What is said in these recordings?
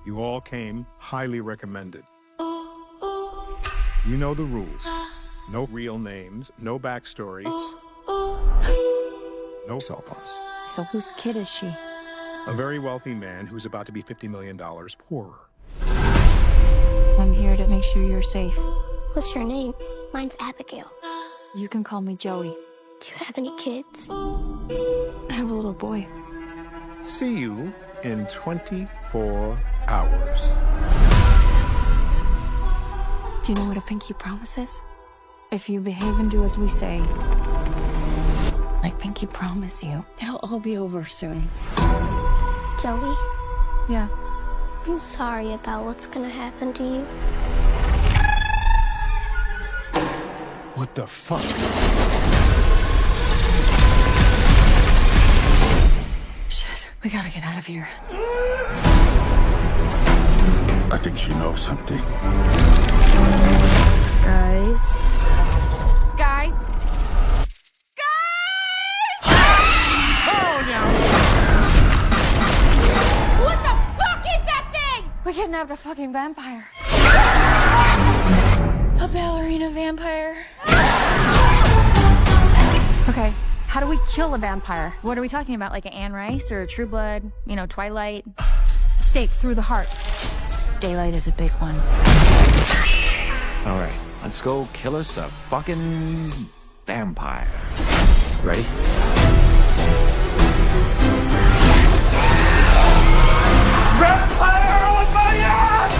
You all came highly recommended. You know the rules. No real names, no backstories, no cell phones. So whose kid is she? A very wealthy man who's about to be $50 million poorer. I'm here to make sure you're safe. What's your name? Mine's Abigail. You can call me Joey. Do you have any kids? I have a little boy. See you in 24 hours. Do you know what a pinky promise is? If you behave and do as we say, I pinky promise you, it'll all be over soon. Joey, Yeah. I'm sorry about what's gonna happen to you. What the fuck? Shit, we gotta get out of here. I think she knows something. Guys. Guys. What the fuck is that thing? We kidnapped a fucking vampire. A ballerina vampire. Okay, how do we kill a vampire? What are we talking about? Like an Anne Rice or a True Blood? You know, Twilight? Stake through the heart. Daylight is a big one. All right, let's go kill us a fucking vampire. Ready? Vampire on my ass!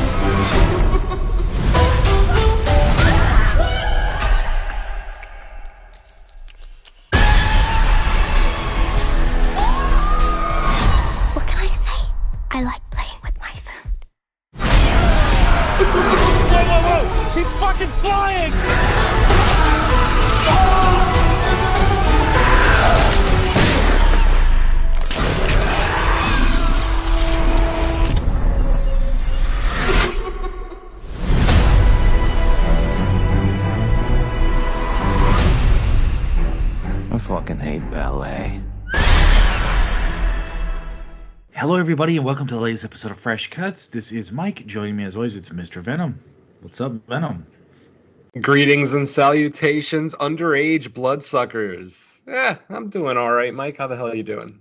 What can I say? I like playing with my food. Whoa! She's fucking flying! I fucking hate ballet. Hello, everybody, and welcome to the latest episode of Fresh Cuts. This is Mike. Joining me, as always, it's Mr. Venom. What's up, Venom? Greetings and salutations, underage bloodsuckers. I'm doing all right, Mike. How the hell are you doing?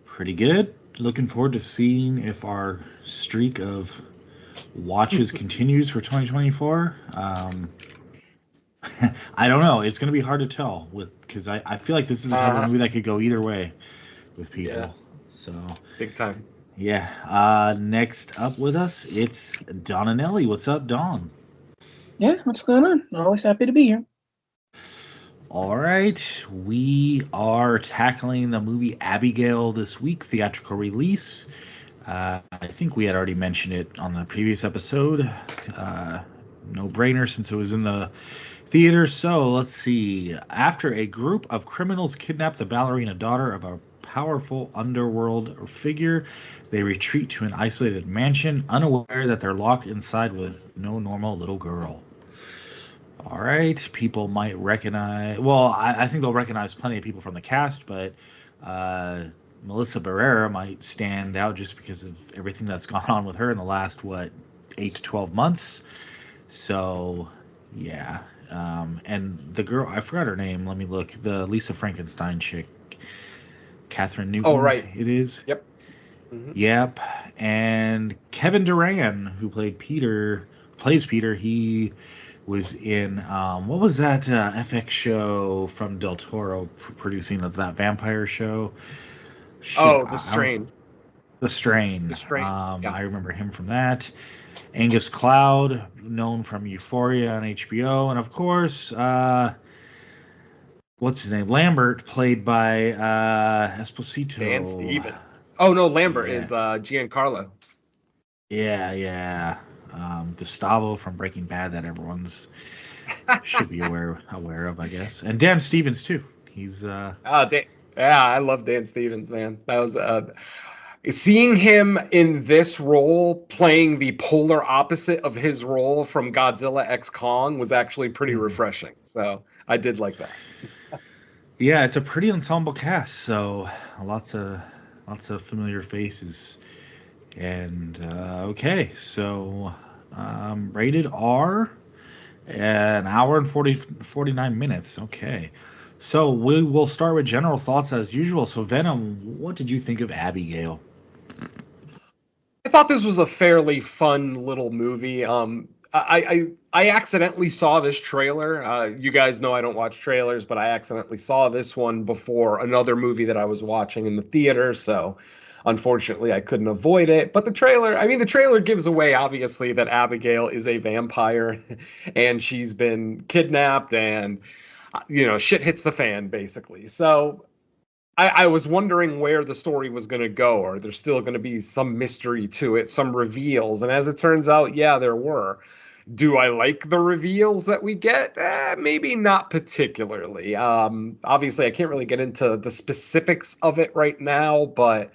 Pretty good. Looking forward to seeing if our streak of watches continues for 2024. I don't know. It's going to be hard to tell because I feel like this is a type of movie that could go either way with people. Yeah. So Big time. yeah. Next up with us, it's Don and Ellie. What's up, Don? Yeah, what's going on? Always happy to be here. All right, we are tackling the movie Abigial this week, theatrical release. I think we had already mentioned it on the previous episode. No brainer since it was in the theater. So let's see. After a group of criminals kidnap the ballerina daughter of a powerful underworld figure, they retreat to an isolated mansion, unaware that they're locked inside with no normal little girl. All right, people might recognize... Well, I think they'll recognize plenty of people from the cast, but Melissa Barrera might stand out just because of everything that's gone on with her in the last, 8 to 12 months. So, yeah. And the girl, I forgot her name. Let me look. The Lisa Frankenstein chick. Catherine Newton. Oh, right. It is. Yep. Mm-hmm. Yep. And Kevin Durant, who plays Peter, he was in, what was that FX show from Del Toro producing that vampire show? Shit, The Strain. The Strain. The Strain. Yeah. I remember him from that. Angus Cloud, known from Euphoria on HBO. And, of course, what's his name? Lambert, played by Esposito. Dan Stevens. Oh, no, Lambert is Giancarlo. Yeah. Gustavo from Breaking Bad that everyone's should be aware of, I guess. And Dan Stevens, too. He's... I love Dan Stevens, man. That was... seeing him in this role, playing the polar opposite of his role from Godzilla X Kong, was actually pretty refreshing. So I did like that. Yeah, it's a pretty ensemble cast, so lots of familiar faces And okay, so rated R, an hour and 49 minutes. Okay. So we will start with general thoughts as usual. So Venom, what did you think of Abigail? I thought this was a fairly fun little movie. I accidentally saw this trailer. You guys know I don't watch trailers, but I accidentally saw this one before another movie that I was watching in the theater, so unfortunately I couldn't avoid it. But the trailer gives away obviously that Abigail is a vampire and she's been kidnapped and shit hits the fan basically. So I was wondering where the story was going to go. Are there still going to be some mystery to it, some reveals? And as it turns out, yeah, there were. Do I like the reveals that we get? Maybe not particularly. Obviously, I can't really get into the specifics of it right now, but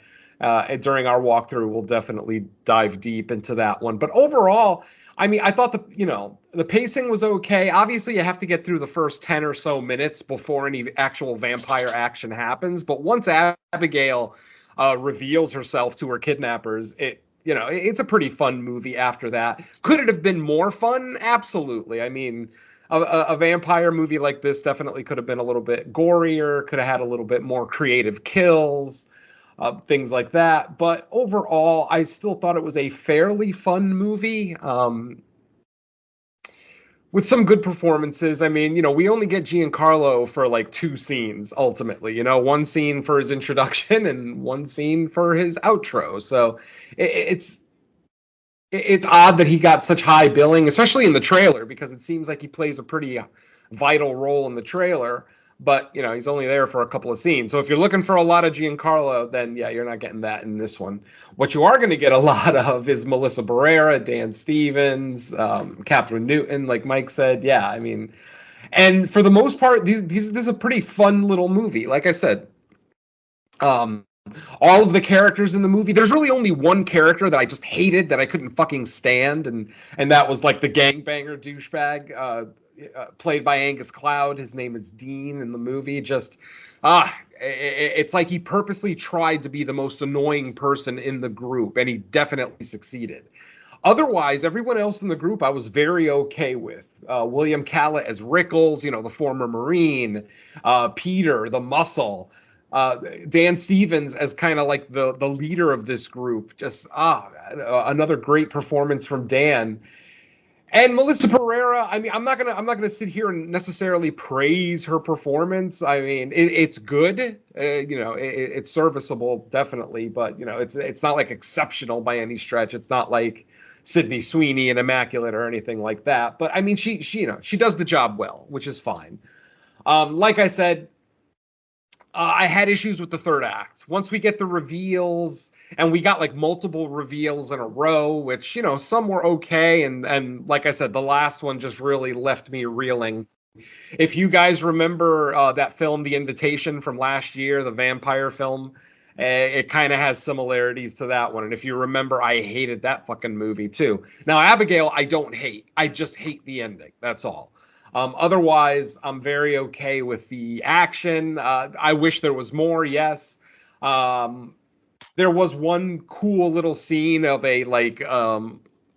during our walkthrough, we'll definitely dive deep into that one. But overall, I thought the pacing was okay. Obviously, you have to get through the first 10 or so minutes before any actual vampire action happens. But once Abigail reveals herself to her kidnappers, it's a pretty fun movie after that. Could it have been more fun? Absolutely. A vampire movie like this definitely could have been a little bit gorier, could have had a little bit more creative kills. Things like that. But overall, I still thought it was a fairly fun movie with some good performances. We only get Giancarlo for like 2 scenes, ultimately. One scene for his introduction and one scene for his outro. So it's odd that he got such high billing, especially in the trailer, because it seems like he plays a pretty vital role in the trailer. But, he's only there for a couple of scenes. So if you're looking for a lot of Giancarlo, then, yeah, you're not getting that in this one. What you are going to get a lot of is Melissa Barrera, Dan Stevens, Catherine Newton, like Mike said. Yeah, and for the most part, this is a pretty fun little movie. Like I said, all of the characters in the movie, there's really only one character that I just hated, that I couldn't fucking stand, and that was like the gangbanger douchebag, played by Angus Cloud. His name is Dean in the movie. It's like he purposely tried to be the most annoying person in the group, and he definitely succeeded. Otherwise, everyone else in the group I was very okay with. William Callett as Rickles, the former Marine, Peter, the Muscle, Dan Stevens as kind of like the leader of this group. Another great performance from Dan. And Melissa Barrera, I'm not gonna sit here and necessarily praise her performance. It's good, it's serviceable, definitely, but it's not like exceptional by any stretch. It's not like Sydney Sweeney and Immaculate or anything like that. But she does the job well, which is fine. Like I said, I had issues with the third act. Once we get the reveals. And we got like multiple reveals in a row, which, some were okay. And like I said, the last one just really left me reeling. If you guys remember that film, The Invitation from last year, the vampire film, it kind of has similarities to that one. And if you remember, I hated that fucking movie too. Now, Abigail, I don't hate. I just hate the ending. That's all. Otherwise, I'm very okay with the action. I wish there was more, yes. There was one cool little scene of a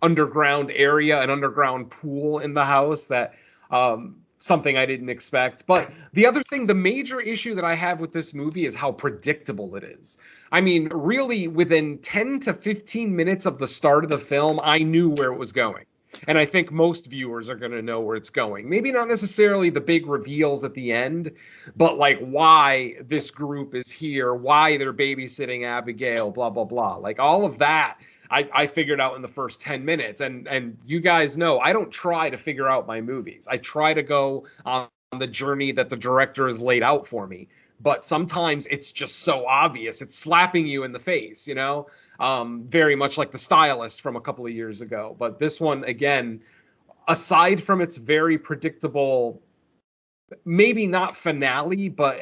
underground area, an underground pool in the house that something I didn't expect. But the major issue that I have with this movie is how predictable it is. Really, within 10 to 15 minutes of the start of the film, I knew where it was going. And I think most viewers are going to know where it's going. Maybe not necessarily the big reveals at the end, but like why this group is here, why they're babysitting Abigail, blah, blah, blah. Like all of that, I figured out in the first 10 minutes. And you guys know, I don't try to figure out my movies. I try to go on the journey that the director has laid out for me. But sometimes it's just so obvious. It's slapping you in the face, very much like The Stylist from a couple of years ago. But this one, again, aside from its very predictable, maybe not finale, but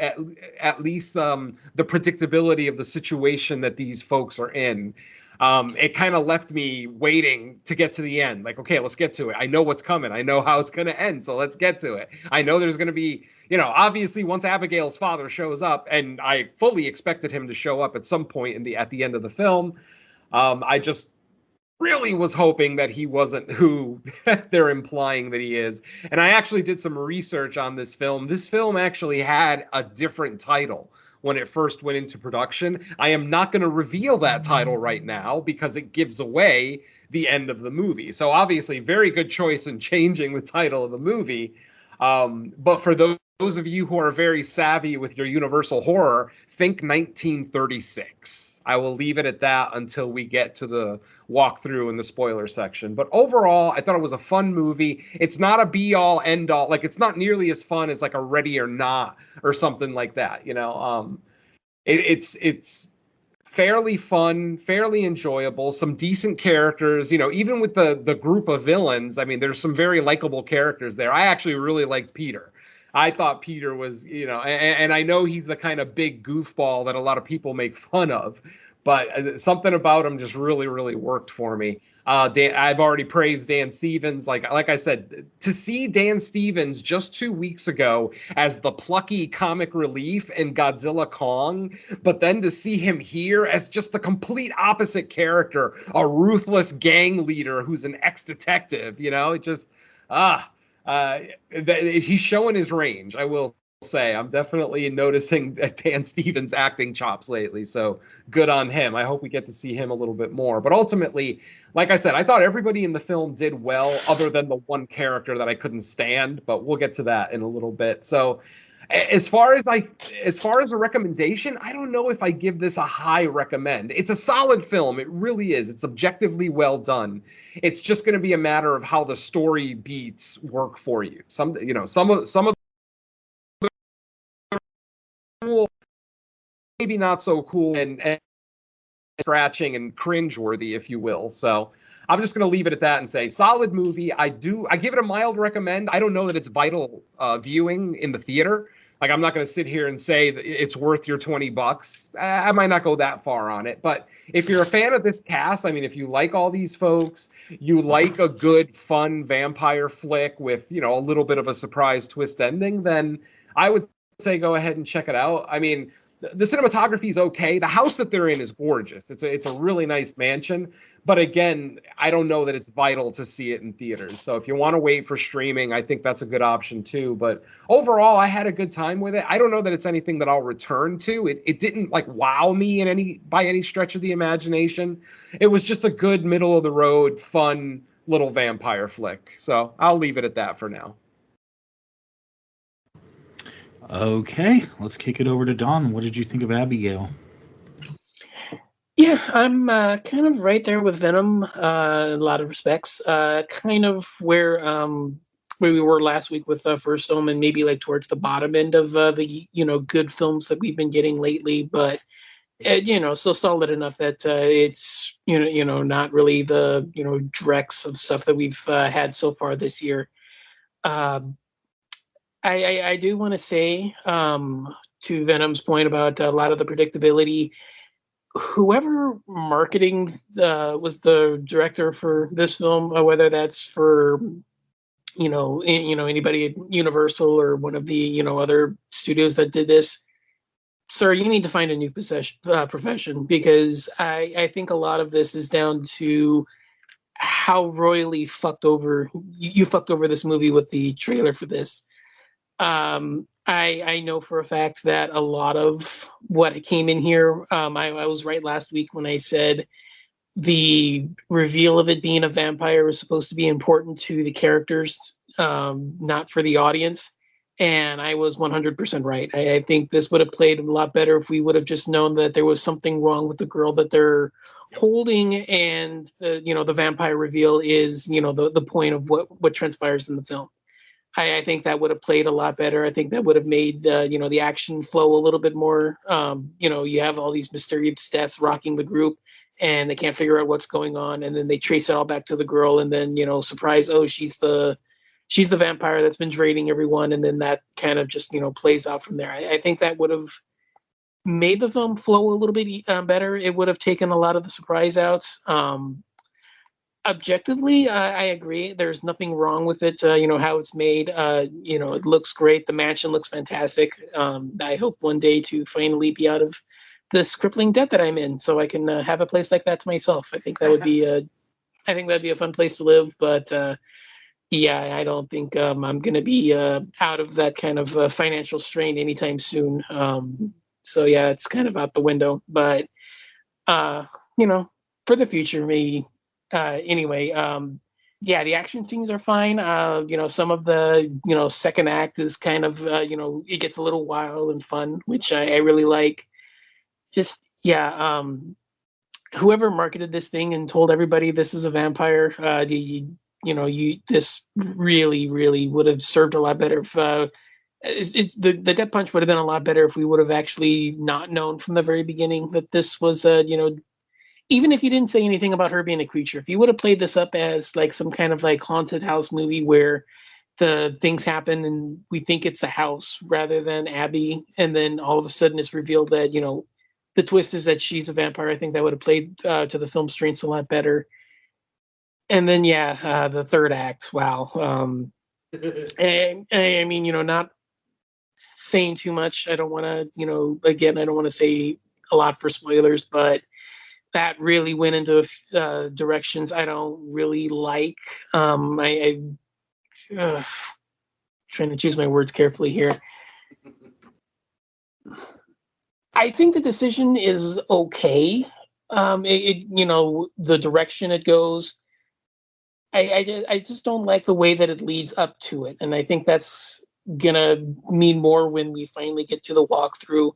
at least the predictability of the situation that these folks are in, it kind of left me waiting to get to the end. Like, okay, let's get to it. I know what's coming. I know how it's going to end. So let's get to it. I know there's going to be, obviously once Abigail's father shows up, and I fully expected him to show up at some point at the end of the film. I just really was hoping that he wasn't who they're implying that he is. And I actually did some research on this film. This film actually had a different title when it first went into production. I am not going to reveal that title right now because it gives away the end of the movie. So obviously, very good choice in changing the title of the movie. But for those of you who are very savvy with your Universal horror, think 1936. I will leave it at that until we get to the walkthrough and the spoiler section. But overall, I thought it was a fun movie. It's not a be-all, end-all. Like, it's not nearly as fun as like a Ready or Not or something like that. You know, it's fairly fun, fairly enjoyable, some decent characters. You know, even with the group of villains, I mean, there's some very likable characters there. I actually really liked Peter. I thought Peter was, you know, and I know he's the kind of big goofball that a lot of people make fun of, but something about him just really, really worked for me. I've already praised Dan Stevens. Like I said, to see Dan Stevens just 2 weeks ago as the plucky comic relief in Godzilla Kong, but then to see him here as just the complete opposite character, a ruthless gang leader who's an ex-detective, you know, it just, he's showing his range, I will say. I'm definitely noticing Dan Stevens' acting chops lately, so good on him. I hope we get to see him a little bit more. But ultimately, like I said, I thought everybody in the film did well, other than the one character that I couldn't stand, but we'll get to that in a little bit. So as far as a recommendation, I don't know if I give this a high recommend. It's a solid film. It really is. It's objectively well done. It's just going to be a matter of how the story beats work for you. Some of the cool, maybe not so cool and scratching and cringeworthy, if you will. So I'm just going to leave it at that and say solid movie. I give it a mild recommend. I don't know that it's vital viewing in the theater. Like, I'm not going to sit here and say that it's worth your $20. I might not go that far on it. But if you're a fan of this cast, I mean, if you like all these folks, you like a good, fun vampire flick with, you know, a little bit of a surprise twist ending, then I would say go ahead and check it out. I mean, the cinematography is okay. The house that they're in is gorgeous. It's a really nice mansion. But again, I don't know that it's vital to see it in theaters. So if you want to wait for streaming, I think that's a good option too. But overall, I had a good time with it. I don't know that it's anything that I'll return to. It didn't like wow me by any stretch of the imagination. It was just a good middle of the road, fun little vampire flick. So I'll leave it at that for now. Okay, let's kick it over to Don. What did you think of Abigail? Yeah, I'm kind of right there with Venom in a lot of respects. Kind of where we were last week with the first film, and maybe like towards the bottom end of the good films that we've been getting lately. But still solid enough that it's not really the dregs of stuff that we've had so far this year. I do want to say, to Venom's point about a lot of the predictability, whoever marketing was the director for this film, whether that's for anybody at Universal or one of the other studios that did this, sir, you need to find a new profession, because I think a lot of this is down to how royally fucked over you fucked over this movie with the trailer for this. I know for a fact that a lot of what came in here, I was right last week when I said the reveal of it being a vampire was supposed to be important to the characters, not for the audience. And I was 100% right. I think this would have played a lot better if we would have just known that there was something wrong with the girl that they're holding, and the vampire reveal is the point of what transpires in the film. I think that would have played a lot better. I think that would have made the action flow a little bit more. You have all these mysterious deaths rocking the group, and they can't figure out what's going on, and then they trace it all back to the girl, and then surprise, oh, she's the vampire that's been draining everyone, and then that kind of just plays out from there. I think that would have made the film flow a little bit better. It would have taken a lot of the surprise out. Objectively, I agree. There's nothing wrong with it. How it's made. It looks great. The mansion looks fantastic. I hope one day to finally be out of this crippling debt that I'm in, so I can have a place like that to myself. I think that would be a fun place to live. But yeah, I don't think I'm going to be out of that kind of financial strain anytime soon. So yeah, it's kind of out the window. But for the future, maybe. Anyway, yeah, the action scenes are fine. Some of the second act is kind of it gets a little wild and fun, which I really like. Just yeah, whoever marketed this thing and told everybody this is a vampire, this really would have served a lot better if it's the gut punch would have been a lot better if we would have actually not known from the very beginning that this was even if you didn't say anything about her being a creature, if you would have played this up as like some kind of like haunted house movie where the things happen and we think it's the house rather than Abby, and then all of a sudden it's revealed that the twist is that she's a vampire, I think that would have played to the film strengths a lot better. And then the third act, wow. I mean, not saying too much. I don't want to, again, I don't want to say a lot for spoilers, but that really went into directions I don't really like. Trying to choose my words carefully here. I think the decision is okay. The direction it goes. I just don't like the way that it leads up to it, and I think that's gonna mean more when we finally get to the walkthrough.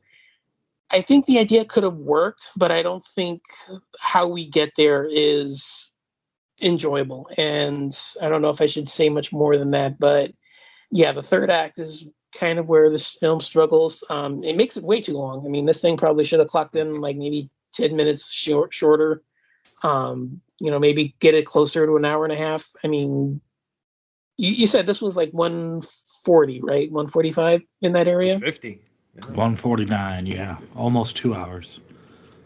I think the idea could have worked, but I don't think how we get there is enjoyable. And I don't know if I should say much more than that, but yeah, the third act is kind of where this film struggles. It makes it way too long. I mean, this thing probably should have clocked in like maybe 10 minutes shorter. Maybe get it closer to an hour and a half. I mean, you said this was like 140, right? 145 in that area? 50. 149, yeah, almost 2 hours.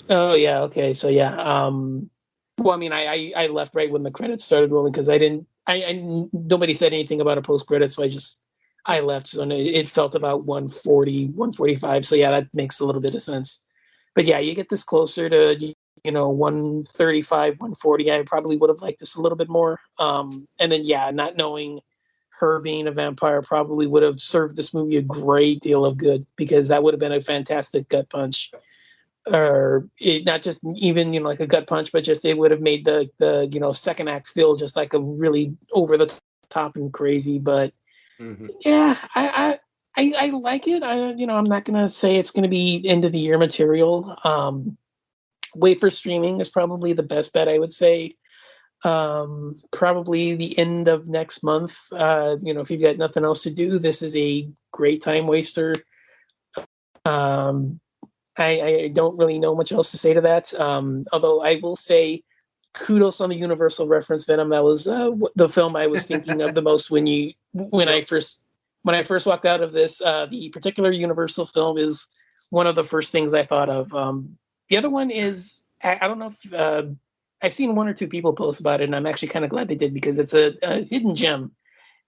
Oh yeah, okay, so yeah. Well, I mean, I left right when the credits started rolling because nobody said anything about a post credit, so I left. So it felt about 140, 145. So yeah, that makes a little bit of sense. But yeah, you get this closer to 135, 140. I probably would have liked this a little bit more. And then yeah, not knowing her being a vampire probably would have served this movie a great deal of good, because that would have been a fantastic gut punch, or not just even like a gut punch, but just it would have made the second act feel just like a really over the top and crazy. But yeah, I like it. I'm not gonna say it's gonna be end of the year material. Wait for streaming is probably the best bet, I would say. Probably the end of next month. If you've got nothing else to do, this is a great time waster. I don't really know much else to say to that. Although I will say kudos on the Universal reference, Venom. That was the film I was thinking of the most when I first walked out of this. The particular Universal film is one of the first things I thought of. The other one is, I don't know if I've seen one or two people post about it, and I'm actually kind of glad they did, because it's a hidden gem,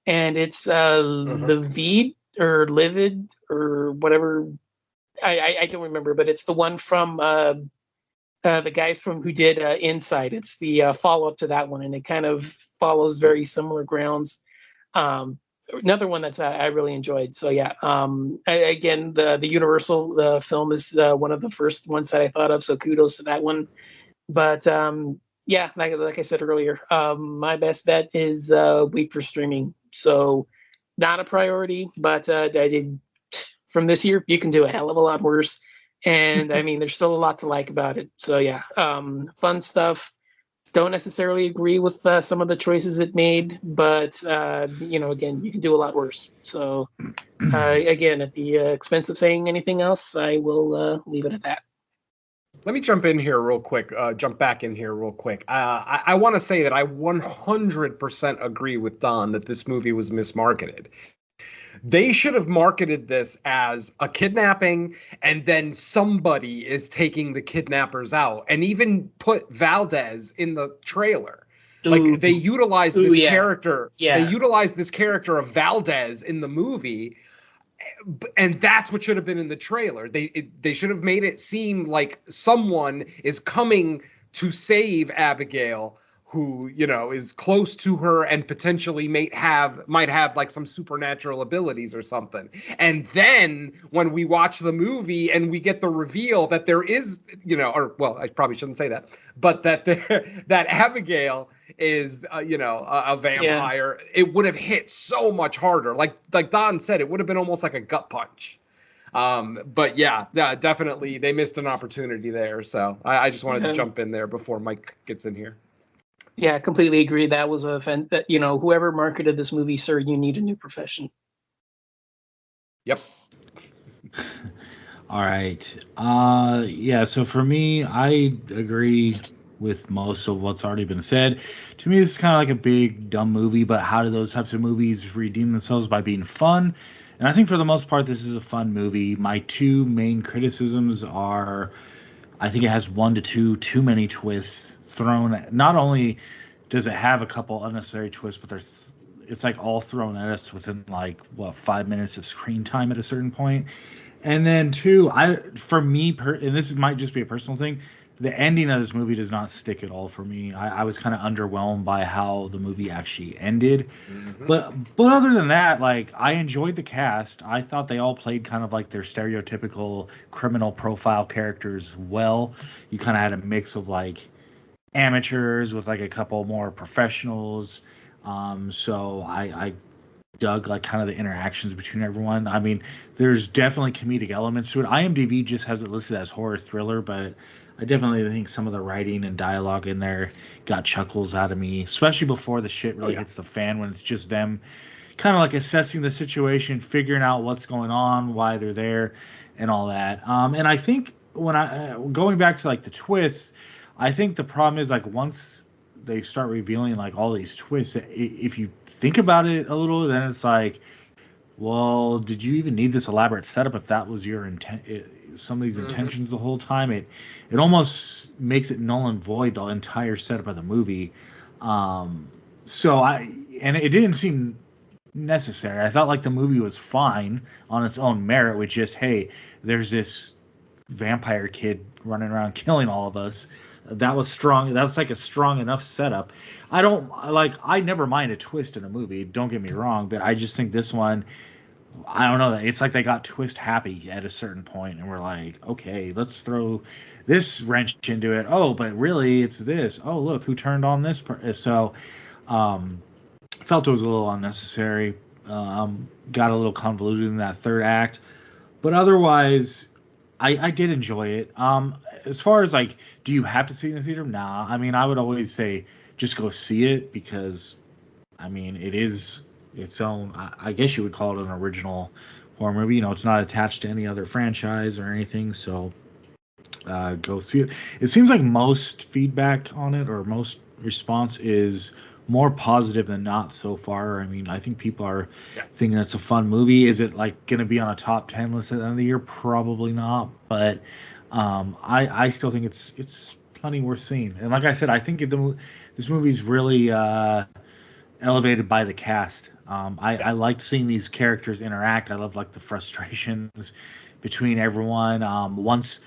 and it's Livid or Livid or whatever. I don't remember, but it's the one from the guys who did Inside. It's the follow-up to that one, and it kind of follows very similar grounds. Another one that I really enjoyed. So yeah, again, the Universal film is one of the first ones that I thought of, so kudos to that one. But yeah, like I said earlier, my best bet is wait for streaming. So not a priority, but from this year, you can do a hell of a lot worse. And I mean, there's still a lot to like about it. So yeah, fun stuff. Don't necessarily agree with some of the choices it made, but again, you can do a lot worse. So again, at the expense of saying anything else, I will leave it at that. Let me jump back in here real quick. I want to say that I 100% agree with Don that this movie was mismarketed. They should have marketed this as a kidnapping, and then somebody is taking the kidnappers out, and even put Valdez in the trailer. Like, they utilized this character. Yeah. They utilized this character of Valdez in the movie, And that's what should have been in the trailer. They should have made it seem like someone is coming to save Abigail, who, you know, is close to her and potentially might have like some supernatural abilities or something. And then when we watch the movie and we get the reveal that there is, you know, or well, I probably shouldn't say that, but that that Abigail is, you know, a vampire, it would have hit so much harder. Like Don said, it would have been almost like a gut punch. But yeah, definitely they missed an opportunity there. So I just wanted to jump in there before Mike gets in here. Yeah, completely agree. That was you know, whoever marketed this movie, sir, you need a new profession. Yep. All right. Yeah, so for me, I agree with most of what's already been said. To me, this is kind of like a big, dumb movie, but how do those types of movies redeem themselves? By being fun. And I think for the most part, this is a fun movie. My two main criticisms are, I think it has 1 to 2 too many twists thrown. Not only does it have a couple unnecessary twists, but it's like all thrown at us within like 5 minutes of screen time at a certain point. And then two, for me, and this might just be a personal thing, the ending of this movie does not stick at all for me. I was kind of underwhelmed by how the movie actually ended. Mm-hmm. But other than that, like, I enjoyed the cast. I thought they all played kind of like their stereotypical criminal profile characters well. You kind of had a mix of like amateurs with like a couple more professionals. So I dug like kind of the interactions between everyone. I mean, there's definitely comedic elements to it. IMDb just has it listed as horror thriller, but I definitely think some of the writing and dialogue in there got chuckles out of me, especially before the shit really hits the fan, when it's just them kind of like assessing the situation, figuring out what's going on, why they're there, and all that. And I think when going back to like the twists, I think the problem is like once they start revealing like all these twists, if you think about it a little, then it's like, well, did you even need this elaborate setup if that was your intent? Some of these intentions the whole time, it almost makes it null and void the entire setup of the movie. So it didn't seem necessary. I felt like the movie was fine on its own merit, with just, hey, there's this vampire kid running around killing all of us. That was strong. That's like a strong enough setup. I never mind a twist in a movie, don't get me wrong, but I just think this one, I don't know, it's like they got twist happy at a certain point and we're like, okay, let's throw this wrench into it. Oh, but really it's this. Oh, look who turned on this. So felt it was a little unnecessary. Got a little convoluted in that third act, but otherwise I did enjoy it. As far as like, do you have to see it in the theater? Nah. I mean, I would always say just go see it, because I mean, it is its own, I guess you would call it an original horror movie. You know, it's not attached to any other franchise or anything, so go see it. It seems like most feedback on it, or most response, is more positive than not so far. I mean, I think people are thinking it's a fun movie. Is it like going to be on a top 10 list at the end of the year? Probably not, but I still think it's plenty worth seeing. And like I said, I think this movie's really elevated by the cast. I liked seeing these characters interact. I love like the frustrations between everyone. Once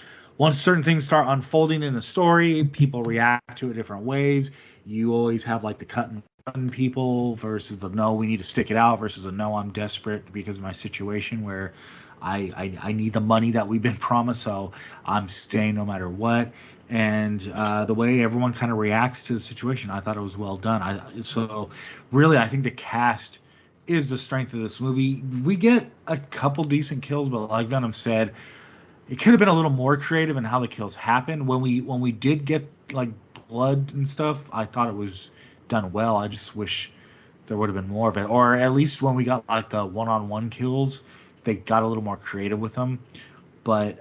certain things start unfolding in the story, people react to it different ways. You always have like the cut and run people versus the no, we need to stick it out, versus the no, I'm desperate because of my situation where I need the money that we've been promised, so I'm staying no matter what. And the way everyone kind of reacts to the situation, I thought it was well done. So really, I think the cast is the strength of this movie. We get a couple decent kills, but like Venom said, it could have been a little more creative in how the kills happened. When we did get like blood and stuff, I thought it was done well. I just wish there would have been more of it, or at least when we got like the one-on-one kills, they got a little more creative with them. But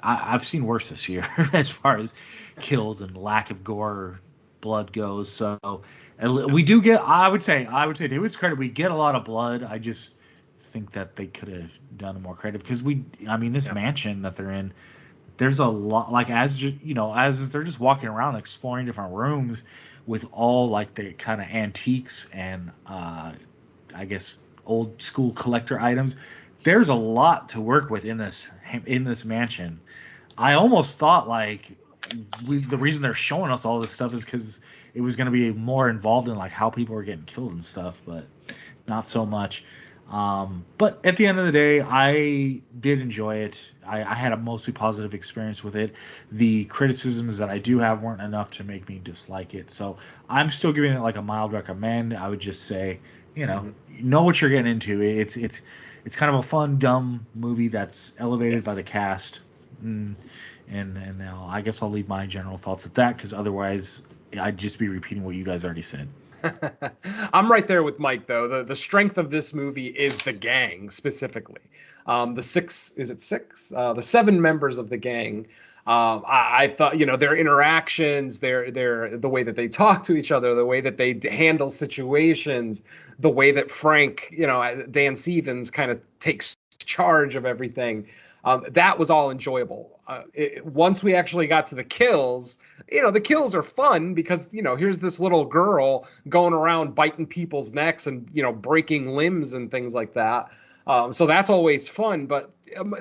I've seen worse this year as far as kills and lack of gore or blood goes. So we do get, I would say David's credit, we get a lot of blood. I just think that they could have done more creative, because this mansion that they're in, there's a lot, like, as they're just walking around exploring different rooms with all like the kind of antiques and I guess old school collector items. There's a lot to work with in this mansion. I almost thought like the reason they're showing us all this stuff is because it was going to be more involved in like how people were getting killed and stuff, but not so much. But at the end of the day, I did enjoy it. I had a mostly positive experience with it. The criticisms that I do have weren't enough to make me dislike it. So I'm still giving it like a mild recommend. I would just say, know what you're getting into. It's kind of a fun, dumb movie that's elevated by the cast. And now I guess I'll leave my general thoughts at that, because otherwise I'd just be repeating what you guys already said. I'm right there with Mike, though. The strength of this movie is the gang specifically. The seven members of the gang. I thought, their interactions, their the way that they talk to each other, the way that they handle situations, the way that Frank, Dan Stevens kind of takes charge of everything. That was all enjoyable. Once we actually got to the kills, the kills are fun because, here's this little girl going around biting people's necks and, breaking limbs and things like that. So that's always fun. But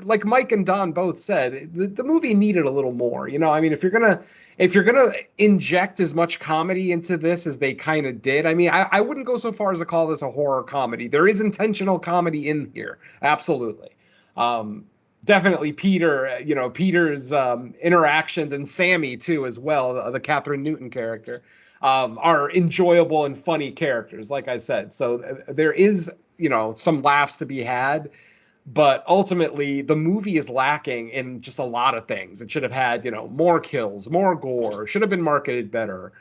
like Mike and Don both said, the movie needed a little more. If you're gonna inject as much comedy into this as they kind of did, I wouldn't go so far as to call this a horror comedy. There is intentional comedy in here, absolutely. Definitely Peter's interactions, and Sammy too as well, the Catherine Newton character, are enjoyable and funny characters, like I said. So there is, some laughs to be had, but ultimately the movie is lacking in just a lot of things. It should have had, more kills, more gore, should have been marketed better.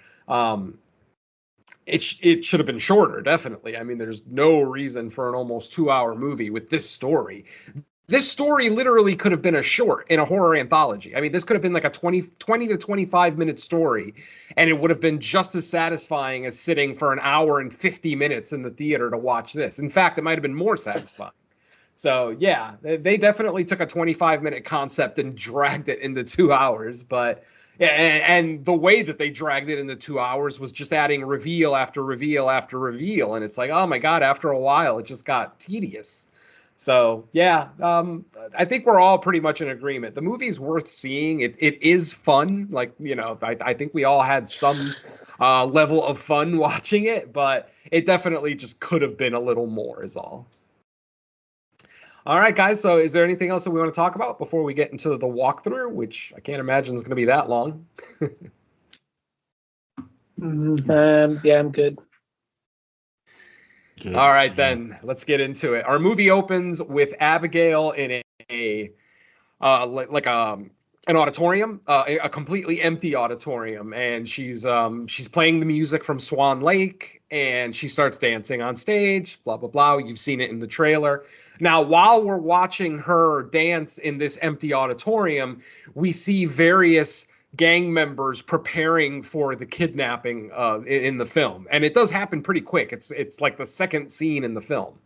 It should have been shorter, definitely. There's no reason for an almost 2-hour movie with this story. This story literally could have been a short in a horror anthology. This could have been like a 20 to 25 minute story, and it would have been just as satisfying as sitting for an hour and 50 minutes in the theater to watch this. In fact, it might have been more satisfying. So yeah, they definitely took a 25-minute concept and dragged it into 2 hours. But yeah, and the way that they dragged it into 2 hours was just adding reveal after reveal after reveal. And it's like, oh my God, after a while, it just got tedious. So, yeah, I think we're all pretty much in agreement. The movie's worth seeing. It is fun. Like, I think we all had some level of fun watching it, but it definitely just could have been a little more is all. All right, guys. So is there anything else that we want to talk about before we get into the walkthrough, which I can't imagine is going to be that long? Yeah, I'm good. Good. All right, then let's get into it. Our movie opens with Abigail in an auditorium, a completely empty auditorium, and she's playing the music from Swan Lake, and she starts dancing on stage. Blah blah blah. You've seen it in the trailer. Now, while we're watching her dance in this empty auditorium, we see various gang members preparing for the kidnapping in the film, and it does happen pretty quick. It's like the second scene in the film.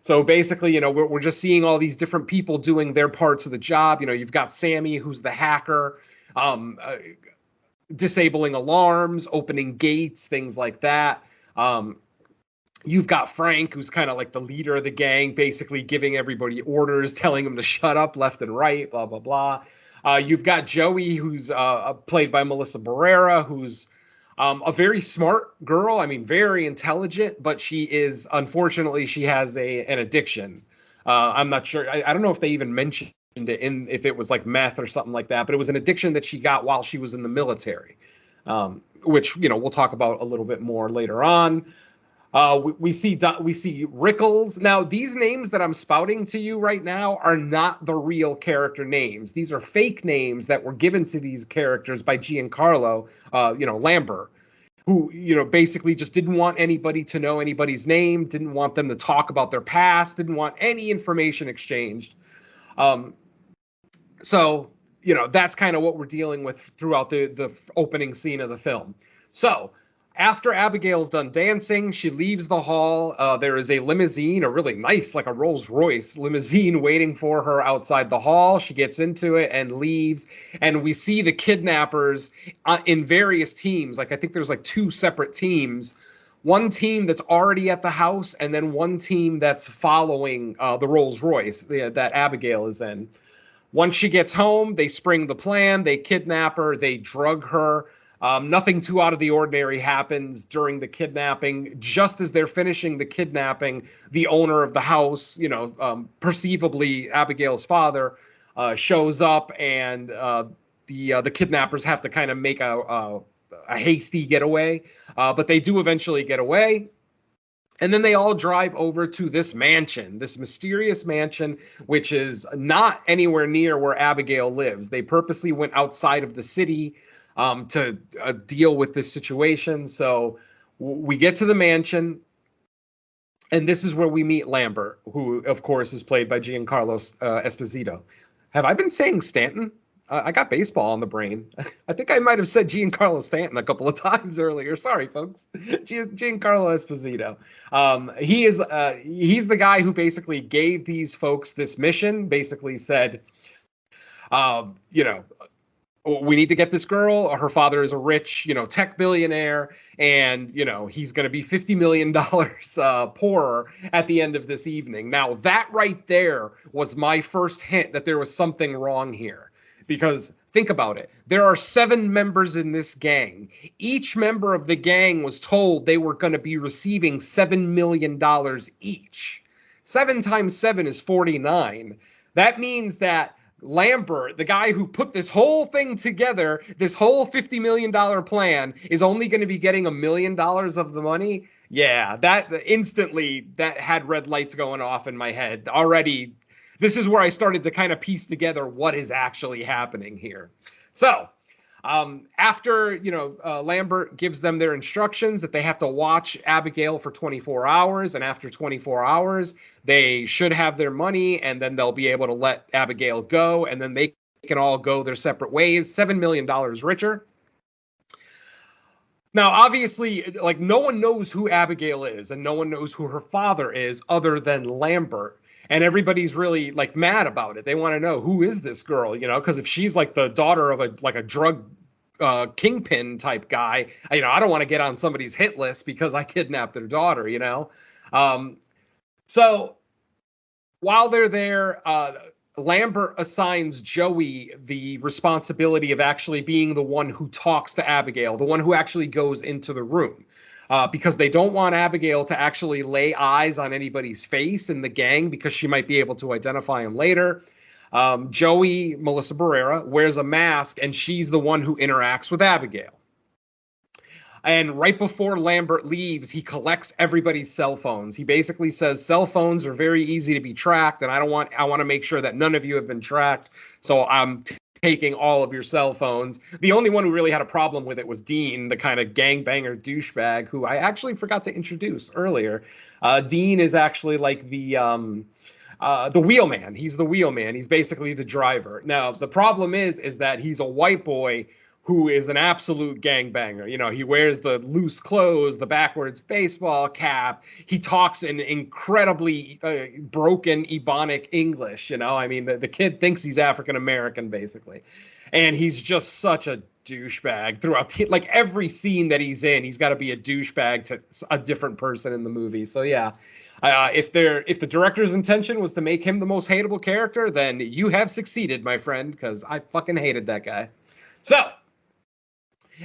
So basically, we're just seeing all these different people doing their parts of the job. You've got Sammy, who's the hacker, disabling alarms, opening gates, things like that. You've got Frank, who's kind of like the leader of the gang, basically giving everybody orders, telling them to shut up left and right, blah blah blah. You've got Joey, who's played by Melissa Barrera, who's a very smart girl. Very intelligent, but unfortunately, she has an addiction. I'm not sure. I don't know if they even mentioned it if it was like meth or something like that, but it was an addiction that she got while she was in the military, which, we'll talk about a little bit more later on. We see Rickles. Now, these names that I'm spouting to you right now are not the real character names. These are fake names that were given to these characters by Giancarlo, Lambert, who, basically just didn't want anybody to know anybody's name, didn't want them to talk about their past, didn't want any information exchanged. So, that's kind of what we're dealing with throughout the opening scene of the film. So, after Abigail's done dancing, she leaves the hall. There is a limousine, a really nice, like a Rolls Royce limousine waiting for her outside the hall. She gets into it and leaves. And we see the kidnappers in various teams. Like, I think there's like 2 separate teams one team that's already at the house, and then one team that's following the Rolls Royce that Abigail is in. Once she gets home, they spring the plan. They kidnap her. They drug her. Nothing too out of the ordinary happens during the kidnapping. Just as they're finishing the kidnapping, the owner of the house, perceivably Abigail's father, shows up, and the kidnappers have to kind of make a hasty getaway. But they do eventually get away. And then they all drive over to this mansion, this mysterious mansion, which is not anywhere near where Abigail lives. They purposely went outside of the city to deal with this situation. So we get to the mansion, and this is where we meet Lambert, who, of course, is played by Giancarlo Esposito. Have I been saying Stanton? I got baseball on the brain. I think I might have said Giancarlo Stanton a couple of times earlier. Sorry, folks. Giancarlo Esposito. He's the guy who basically gave these folks this mission. Basically said, we need to get this girl. Her father is a rich, tech billionaire, and he's going to be $50 million poorer at the end of this evening. Now, that right there was my first hint that there was something wrong here. Because think about it. There are 7 members in this gang. Each member of the gang was told they were going to be receiving $7 million each. 7 times 7 is 49. That means that Lambert, the guy who put this whole thing together, this whole $50 million plan, is only going to be getting $1 million of the money. Yeah, that instantly, that had red lights going off in my head already. This is where I started to kind of piece together what is actually happening here. So after, Lambert gives them their instructions that they have to watch Abigail for 24 hours. And after 24 hours, they should have their money, and then they'll be able to let Abigail go. And then they can all go their separate ways, $7 million richer. Now, obviously, no one knows who Abigail is, and no one knows who her father is other than Lambert. And everybody's really mad about it. They want to know, who is this girl? Because if she's the daughter of a drug kingpin type guy, I don't want to get on somebody's hit list because I kidnapped their daughter. So while they're there, Lambert assigns Joey the responsibility of actually being the one who talks to Abigail, the one who actually goes into the room. Because they don't want Abigail to actually lay eyes on anybody's face in the gang because she might be able to identify him later. Joey, Melissa Barrera, wears a mask, and she's the one who interacts with Abigail. And right before Lambert leaves, he collects everybody's cell phones. He basically says cell phones are very easy to be tracked, and I want to make sure that none of you have been tracked. So I'm taking all of your cell phones. The only one who really had a problem with it was Dean, the kind of gangbanger douchebag who I actually forgot to introduce earlier. Dean is actually the wheelman. He's the wheelman. He's basically the driver. Now, the problem is that he's a white boy who is an absolute gangbanger. He wears the loose clothes, the backwards baseball cap. He talks in incredibly broken Ebonic English. The kid thinks he's African-American, basically. And he's just such a douchebag throughout every scene that he's in. He's got to be a douchebag to a different person in the movie. So, yeah. If the director's intention was to make him the most hateable character, then you have succeeded, my friend, because I fucking hated that guy. So,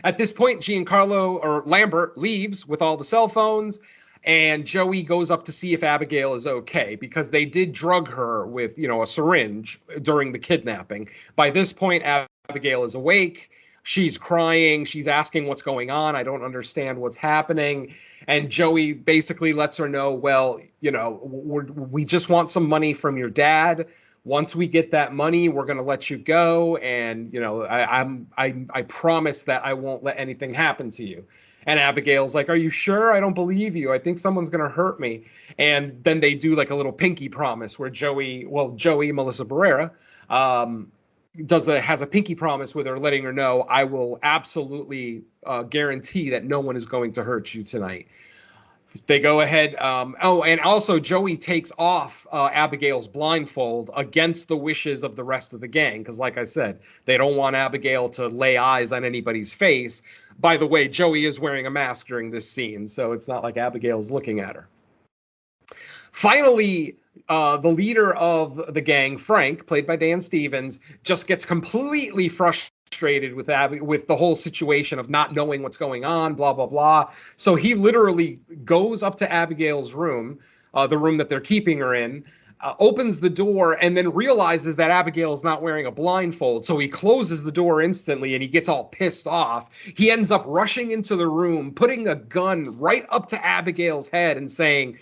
at this point, Lambert leaves with all the cell phones, and Joey goes up to see if Abigail is okay, because they did drug her with, a syringe during the kidnapping. By this point, Abigail is awake. She's crying. She's asking what's going on. I don't understand what's happening. And Joey basically lets her know, well, we just want some money from your dad. Once we get that money, we're going to let you go. And, I promise that I won't let anything happen to you. And Abigail's like, are you sure? I don't believe you. I think someone's going to hurt me. And then they do a little pinky promise where Joey, Melissa Barrera, has a pinky promise with her, letting her know, I will absolutely guarantee that no one is going to hurt you tonight. They go ahead. And also Joey takes off Abigail's blindfold against the wishes of the rest of the gang. Because like I said, they don't want Abigail to lay eyes on anybody's face. By the way, Joey is wearing a mask during this scene, so it's not like Abigail's looking at her. Finally, the leader of the gang, Frank, played by Dan Stevens, just gets completely frustrated with the whole situation of not knowing what's going on, blah, blah, blah. So he literally goes up to Abigail's room, the room that they're keeping her in, opens the door, and then realizes that Abigail's not wearing a blindfold. So he closes the door instantly, and he gets all pissed off. He ends up rushing into the room, putting a gun right up to Abigail's head and saying,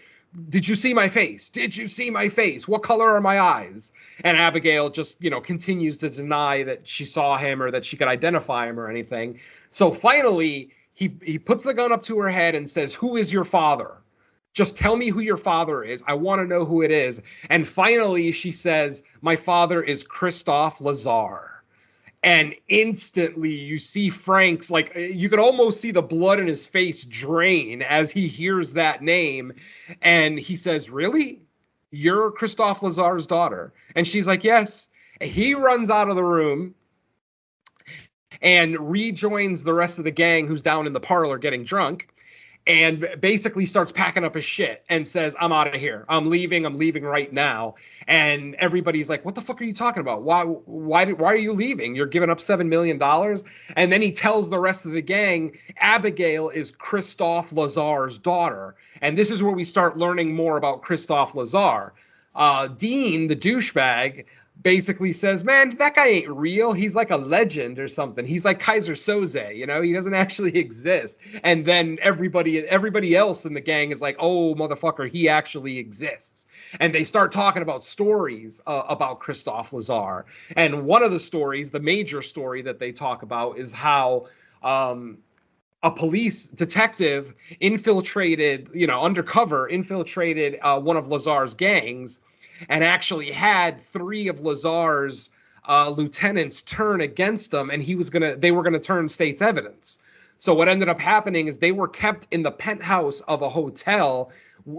"Did you see my face? Did you see my face? What color are my eyes?" And Abigail just, continues to deny that she saw him or that she could identify him or anything. So finally, he puts the gun up to her head and says, "Who is your father? Just tell me who your father is. I want to know who it is." And finally, she says, "My father is Christophe Lazar." And instantly you see Frank's, you could almost see the blood in his face drain as he hears that name. And he says, "Really? You're Christophe Lazar's daughter?" And she's like, "Yes." He runs out of the room and rejoins the rest of the gang who's down in the parlor getting drunk, and basically starts packing up his shit and says, "I'm out of here. I'm leaving right now." And everybody's like, "What the fuck are you talking about? Why are you leaving? You're giving up $7 million?" And then he tells the rest of the gang, Abigail is Christophe Lazar's daughter. And this is where we start learning more about Christophe Lazar. Dean, the douchebag, basically says, "Man, that guy ain't real. He's like a legend or something. He's like Kaiser Soze, he doesn't actually exist." And then everybody else in the gang is like, "Oh, motherfucker, he actually exists." And they start talking about stories about Christophe Lazar. And one of the stories, the major story that they talk about, is how a police detective undercover infiltrated one of Lazar's gangs, and actually had 3 of Lazar's lieutenants turn against him, and they were gonna turn state's evidence. So what ended up happening is they were kept in the penthouse of a hotel,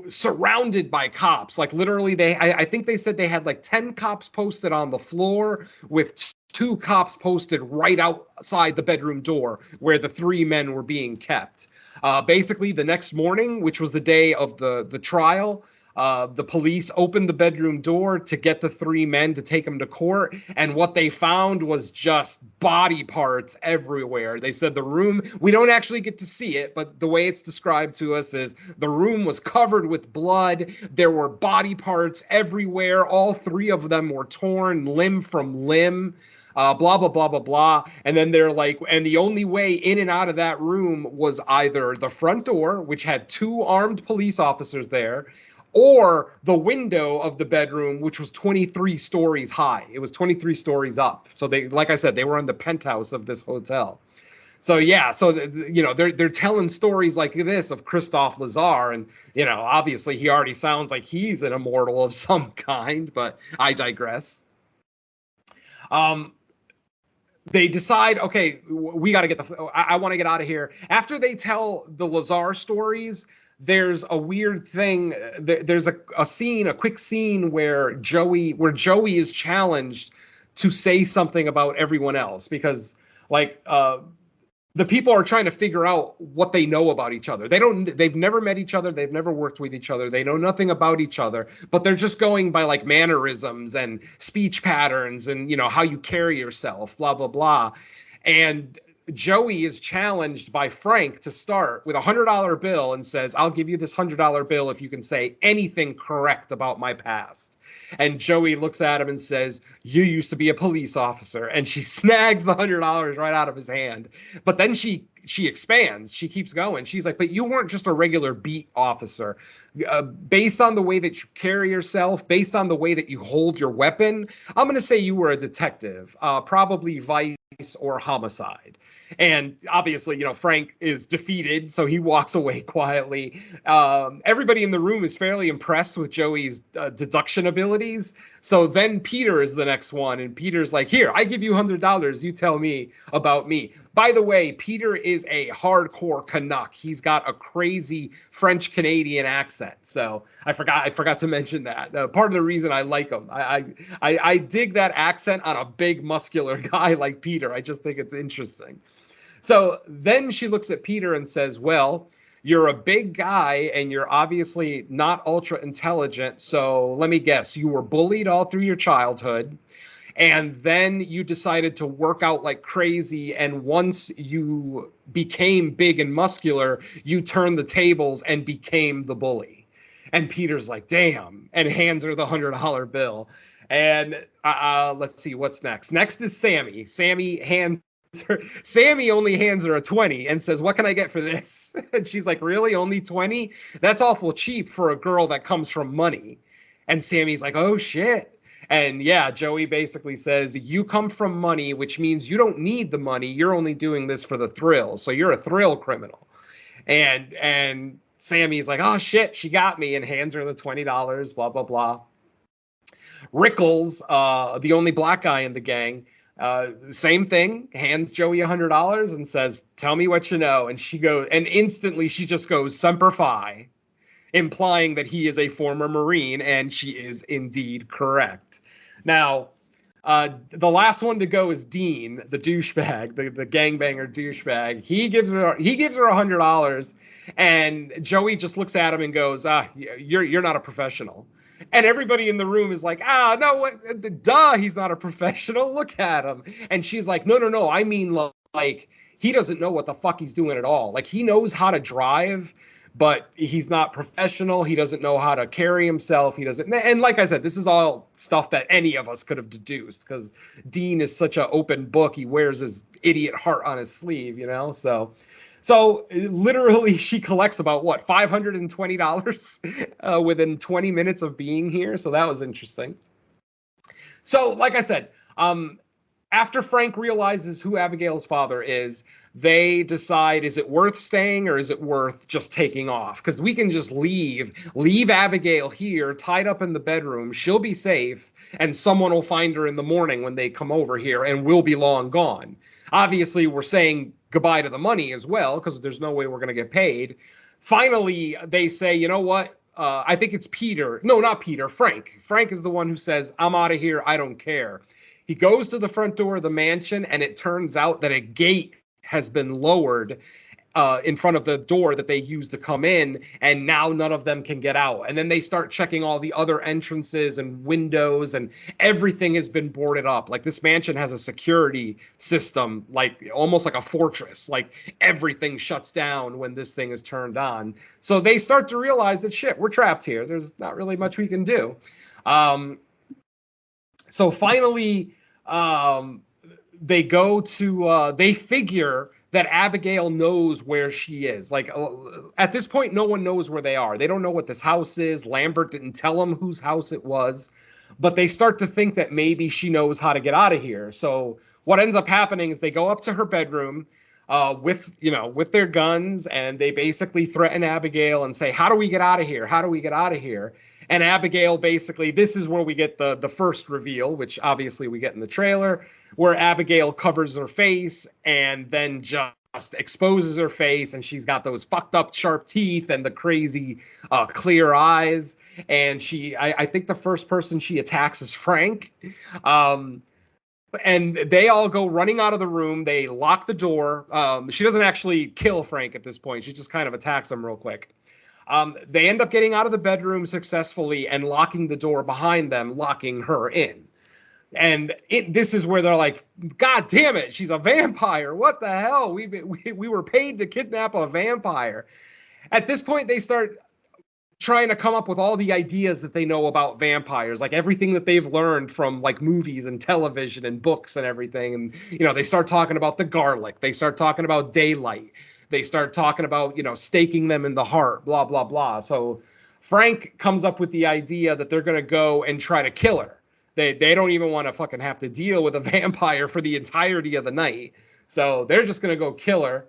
surrounded by cops. Like literally, I think they said they had like 10 cops posted on the floor, with 2 cops posted right outside the bedroom door where the 3 men were being kept. Basically, the next morning, which was the day of the trial, the police opened the bedroom door to get the 3 men to take them to court, and what they found was just body parts everywhere. They said the room, we don't actually get to see it, but the way it's described to us is the room was covered with blood. There were body parts everywhere. All 3 of them were torn limb from limb. Blah, blah, blah, blah, blah. And then they're like, and the only way in and out of that room was either the front door, which had 2 armed police officers there, or the window of the bedroom, which was 23 stories high. It was 23 stories up. So they, like I said, they were in the penthouse of this hotel. So yeah, so they're telling stories like this of Christophe Lazar, and obviously he already sounds like he's an immortal of some kind, but I digress. They decide, okay, we got to get I want to get out of here. After they tell the Lazar stories, there's a weird thing. There's a quick scene where Joey is challenged to say something about everyone else, because the people are trying to figure out what they know about each other. They've never met each other. They've never worked with each other. They know nothing about each other, but they're just going by like mannerisms and speech patterns and, how you carry yourself, blah, blah, blah. And Joey is challenged by Frank to start with a $100 bill and says, "I'll give you this $100 bill if you can say anything correct about my past." And Joey looks at him and says, "You used to be a police officer." And she snags the $100 right out of his hand. But then she expands. She keeps going. She's like, "But you weren't just a regular beat officer. Based on the way that you carry yourself, based on the way that you hold your weapon, I'm going to say you were a detective, probably vice or homicide." And obviously, Frank is defeated, so he walks away quietly. Everybody in the room is fairly impressed with Joey's deduction abilities. So then Peter is the next one, and Peter's like, here, I give you $100. You tell me about me. By the way, Peter is a hardcore Canuck. He's got a crazy French-Canadian accent. So I forgot to mention that. Part of the reason I like him. I dig that accent on a big, muscular guy like Peter. I just think it's interesting. So then she looks at Peter and says, well, you're a big guy and you're obviously not ultra intelligent. So let me guess, you were bullied all through your childhood. And then you decided to work out like crazy. And once you became big and muscular, you turned the tables and became the bully. And Peter's like, damn, and hands her the $100 bill. And let's see, what's next? Next is Sammy. Sammy only hands her a 20 and says, what can I get for this? And she's like, really? Only 20? That's awful cheap for a girl that comes from money. And Sammy's like, oh, shit. And yeah, Joey basically says, you come from money, which means you don't need the money. You're only doing this for the thrill. So you're a thrill criminal. And Sammy's like, oh, shit, she got me, and hands her the $20, blah, blah, blah. Rickles, the only black guy in the gang, same thing, hands Joey $100 and says, tell me what you know. And instantly she just goes, Semper Fi, implying that he is a former Marine, and she is indeed correct. Now, the last one to go is Dean, the douchebag, the gangbanger douchebag. He gives her $100, and Joey just looks at him and goes, you're not a professional. And everybody in the room is like, no, what? Duh, he's not a professional. Look at him. And she's like, no, I mean, like, he doesn't know what the fuck he's doing at all. Like, he knows how to drive, but he's not professional. He doesn't know how to carry himself. He doesn't. And like I said, this is all stuff that any of us could have deduced, because Dean is such an open book. He wears his idiot heart on his sleeve, So literally she collects about, $520 within 20 minutes of being here. So that was interesting. So like I said, after Frank realizes who Abigail's father is, they decide, is it worth staying or is it worth just taking off? Because we can just leave Abigail here tied up in the bedroom. She'll be safe, and someone will find her in the morning when they come over here, and we'll be long gone. Obviously, we're saying goodbye to the money as well, because there's no way we're going to get paid. Finally, they say, you know what? I think it's Peter. No, not Peter. Frank. Frank is the one who says, I'm out of here. I don't care. He goes to the front door of the mansion, and it turns out that a gate has been lowered in front of the door that they used to come in, and now none of them can get out. And then they start checking all the other entrances and windows, and everything has been boarded up. Like, this mansion has a security system, like almost like a fortress. Like, everything shuts down when this thing is turned on. So they start to realize that, shit, we're trapped here. There's not really much we can do. So finally, they go to, they figure that Abigail knows where she is. Like, at this point, no one knows where they are. They don't know what this house is. Lambert didn't tell them whose house it was. But they start to think that maybe she knows how to get out of here. So what ends up happening is they go up to her bedroom with their guns, and they basically threaten Abigail and say, how do we get out of here? How do we get out of here? And Abigail basically, this is where we get the first reveal, which obviously we get in the trailer, where Abigail covers her face and then just exposes her face, and she's got those fucked up sharp teeth and the crazy clear eyes. And I think the first person she attacks is Frank. And they all go running out of the room. They lock the door. She doesn't actually kill Frank at this point. She just kind of attacks him real quick. They end up getting out of the bedroom successfully and locking the door behind them, locking her in. And this is where they're like, God damn it, she's a vampire. What the hell? We were paid to kidnap a vampire. At this point, they start trying to come up with all the ideas that they know about vampires, like everything that they've learned from like movies and television and books and everything. And, they start talking about the garlic. They start talking about daylight. They start talking about, staking them in the heart, blah, blah, blah. So Frank comes up with the idea that they're going to go and try to kill her. They don't even want to fucking have to deal with a vampire for the entirety of the night. So they're just going to go kill her.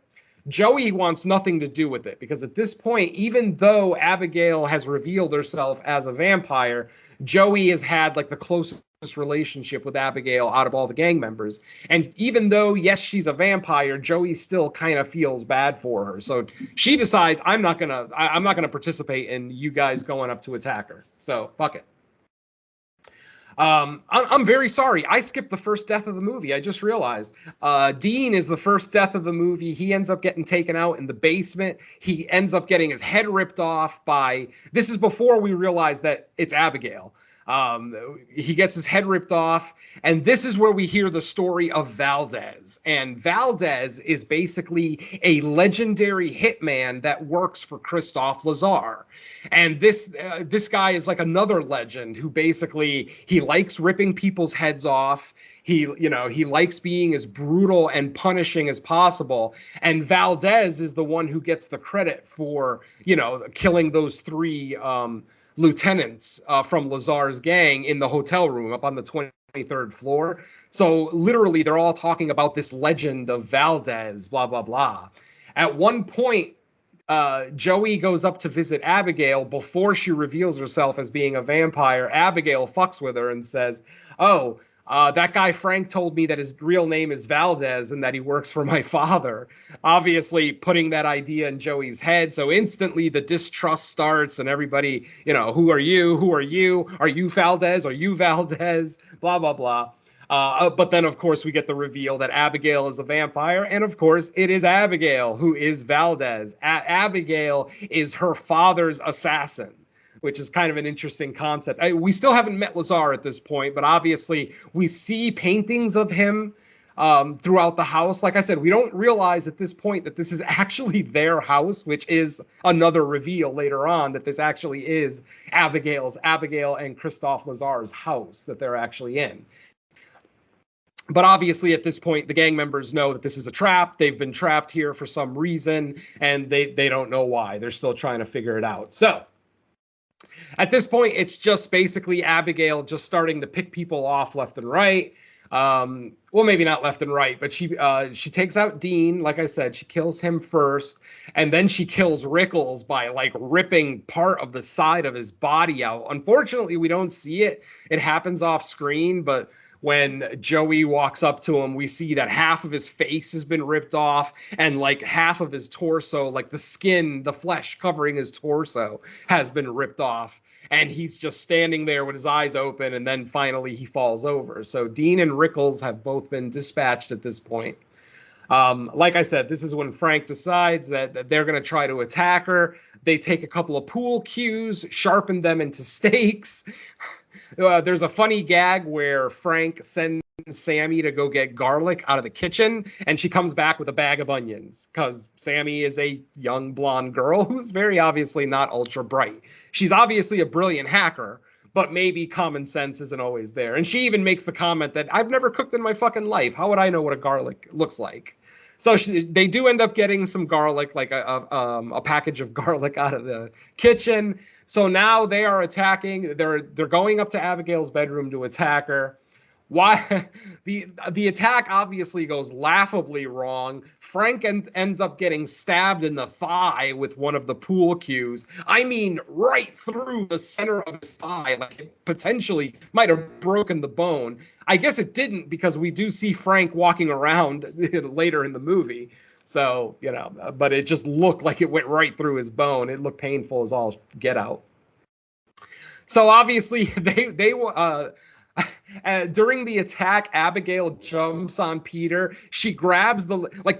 Joey wants nothing to do with it because at this point, even though Abigail has revealed herself as a vampire, Joey has had like the closest relationship with Abigail out of all the gang members. And even though, yes, she's a vampire, Joey still kind of feels bad for her. So she decides, I'm not gonna participate in you guys going up to attack her. So fuck it. I'm very sorry. I skipped the first death of the movie. I just realized. Dean is the first death of the movie. He ends up getting taken out in the basement. He ends up getting his head ripped off by... This is before we realize that it's Abigail. He gets his head ripped off, and this is where we hear the story of Valdez. And Valdez is basically a legendary hitman that works for Christophe Lazar. And this guy is like another legend who basically, he likes ripping people's heads off. He likes being as brutal and punishing as possible. And Valdez is the one who gets the credit for, killing those three lieutenants from Lazar's gang in the hotel room up on the 23rd floor. So literally they're all talking about this legend of Valdez, blah, blah, blah. At one point, Joey goes up to visit Abigail before she reveals herself as being a vampire. Abigail fucks with her and says, that guy Frank told me that his real name is Valdez and that he works for my father. Obviously putting that idea in Joey's head. So instantly the distrust starts and everybody, who are you? Who are you? Are you Valdez? Are you Valdez? Blah, blah, blah. But then, of course, we get the reveal that Abigail is a vampire. And, of course, it is Abigail who is Valdez. Abigail is her father's assassin, which is kind of an interesting concept. We still haven't met Lazar at this point, but obviously we see paintings of him throughout the house. Like I said, we don't realize at this point that this is actually their house, which is another reveal later on that this actually is Abigail and Christophe Lazar's house that they're actually in. But obviously, at this point, the gang members know that this is a trap. They've been trapped here for some reason, and they don't know why. They're still trying to figure it out. So at this point, it's just basically Abigail just starting to pick people off left and right. Well, maybe not left and right, but she takes out Dean. Like I said, she kills him first, and then she kills Rickles by like ripping part of the side of his body out. Unfortunately, we don't see it. It happens off screen, but when Joey walks up to him, we see that half of his face has been ripped off and like half of his torso, like the skin, the flesh covering his torso has been ripped off. And he's just standing there with his eyes open, and then finally he falls over. So Dean and Rickles have both been dispatched at this point. Like I said, this is when Frank decides that they're going to try to attack her. They take a couple of pool cues, sharpen them into stakes. There's a funny gag where Frank sends Sammy to go get garlic out of the kitchen, and she comes back with a bag of onions because Sammy is a young blonde girl who's very obviously not ultra bright. She's obviously a brilliant hacker, but maybe common sense isn't always there. And she even makes the comment that I've never cooked in my fucking life. How would I know what a garlic looks like? So they do end up getting some garlic, like a package of garlic out of the kitchen. So now they are attacking. They're going up to Abigail's bedroom to attack her. Why the attack obviously goes laughably wrong. Frank ends up getting stabbed in the thigh with one of the pool cues. I mean, right through the center of his thigh, like it potentially might have broken the bone. I guess it didn't because we do see Frank walking around later in the movie. So, but it just looked like it went right through his bone. It looked painful as all get out. So obviously they during the attack, Abigail jumps on Peter. She grabs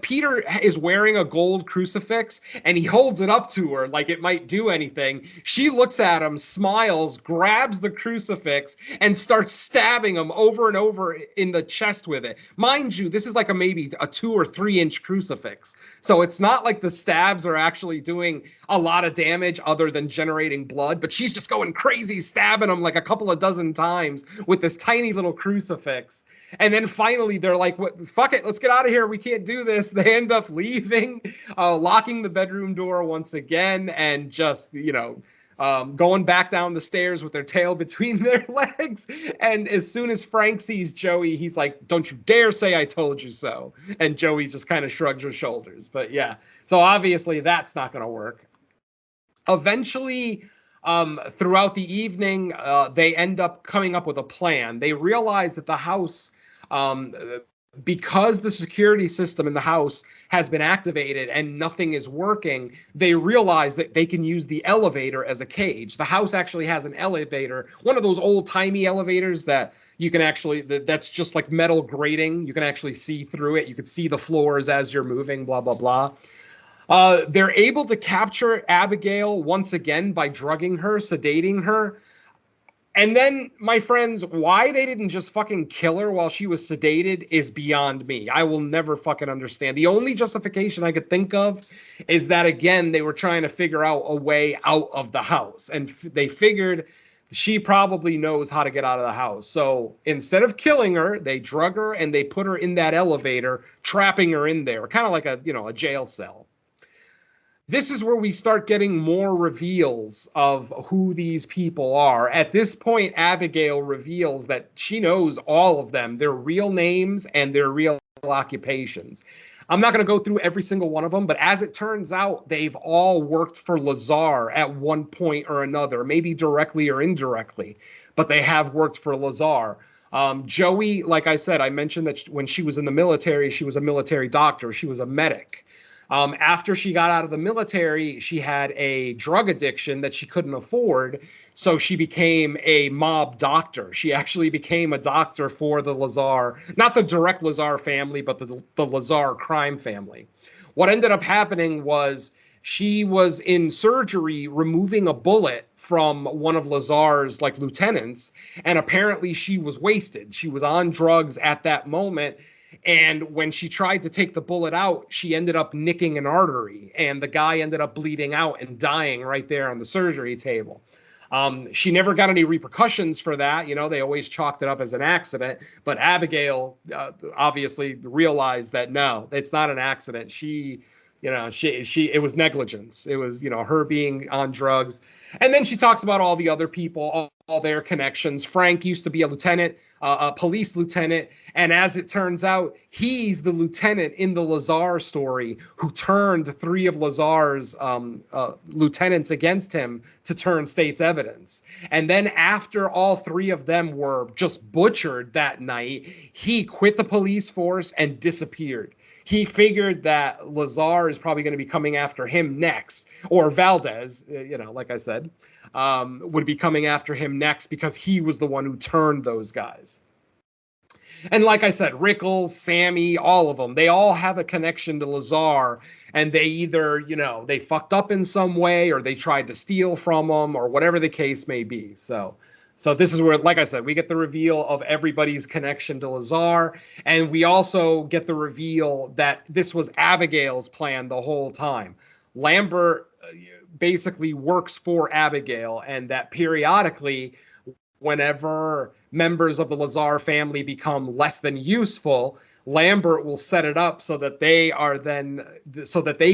Peter is wearing a gold crucifix and he holds it up to her like it might do anything. She looks at him, smiles, grabs the crucifix and starts stabbing him over and over in the chest with it. Mind you, this is like maybe a 2 or 3 inch crucifix. So it's not like the stabs are actually doing a lot of damage other than generating blood, but she's just going crazy, stabbing him like a couple of dozen times with this tiny little crucifix. And then finally they're like, "What? Fuck it, let's get out of here. We can't do this." They end up leaving, locking the bedroom door once again, and just going back down the stairs with their tail between their legs. And as soon as Frank sees Joey, he's like, "Don't you dare say I told you so." And Joey just kind of shrugs her shoulders. But yeah, so obviously that's not going to work. Eventually, throughout the evening, they end up coming up with a plan. They realize that the house, because the security system in the house has been activated and nothing is working, they realize that they can use the elevator as a cage. The house actually has an elevator, one of those old-timey elevators that you can actually, that's just like metal grating. You can actually see through it. You can see the floors as you're moving, blah, blah, blah. They're able to capture Abigail once again by drugging her, sedating her. And then, my friends, why they didn't just fucking kill her while she was sedated is beyond me. I will never fucking understand. The only justification I could think of is that, again, they were trying to figure out a way out of the house. And they figured she probably knows how to get out of the house. So instead of killing her, they drug her and they put her in that elevator, trapping her in there, kind of like a jail cell. This is where we start getting more reveals of who these people are. At this point, Abigail reveals that she knows all of them, their real names and their real occupations. I'm not going to go through every single one of them, but as it turns out, they've all worked for Lazar at one point or another, maybe directly or indirectly, but they have worked for Lazar. Joey, like I said, I mentioned that when she was in the military, she was a military doctor. She was a medic. After she got out of the military, she had a drug addiction that she couldn't afford, so she became a mob doctor. She actually became a doctor for the Lazar, not the direct Lazar family, but the Lazar crime family. What ended up happening was she was in surgery removing a bullet from one of Lazar's lieutenants, and apparently she was wasted. She was on drugs at that moment. And when she tried to take the bullet out, she ended up nicking an artery, and the guy ended up bleeding out and dying right there on the surgery table. She never got any repercussions for that. They always chalked it up as an accident. But Abigail obviously realized that, no, it's not an accident. It was negligence. It was, her being on drugs. And then she talks about all the other people, all their connections. Frank used to be a lieutenant, a police lieutenant. And as it turns out, he's the lieutenant in the Lazar story who turned 3 of Lazar's lieutenants against him to turn state's evidence. And then after all 3 of them were just butchered that night, he quit the police force and disappeared. He figured that Lazar is probably going to be coming after him next, or Valdez, like I said, would be coming after him next because he was the one who turned those guys. And like I said, Rickles, Sammy, all of them, they all have a connection to Lazar, and they either, they fucked up in some way, or they tried to steal from them, or whatever the case may be. So this is where, like I said, we get the reveal of everybody's connection to Lazar, and we also get the reveal that this was Abigail's plan the whole time. Lambert basically works for Abigail, and that periodically, whenever members of the Lazar family become less than useful, Lambert will set it up so that they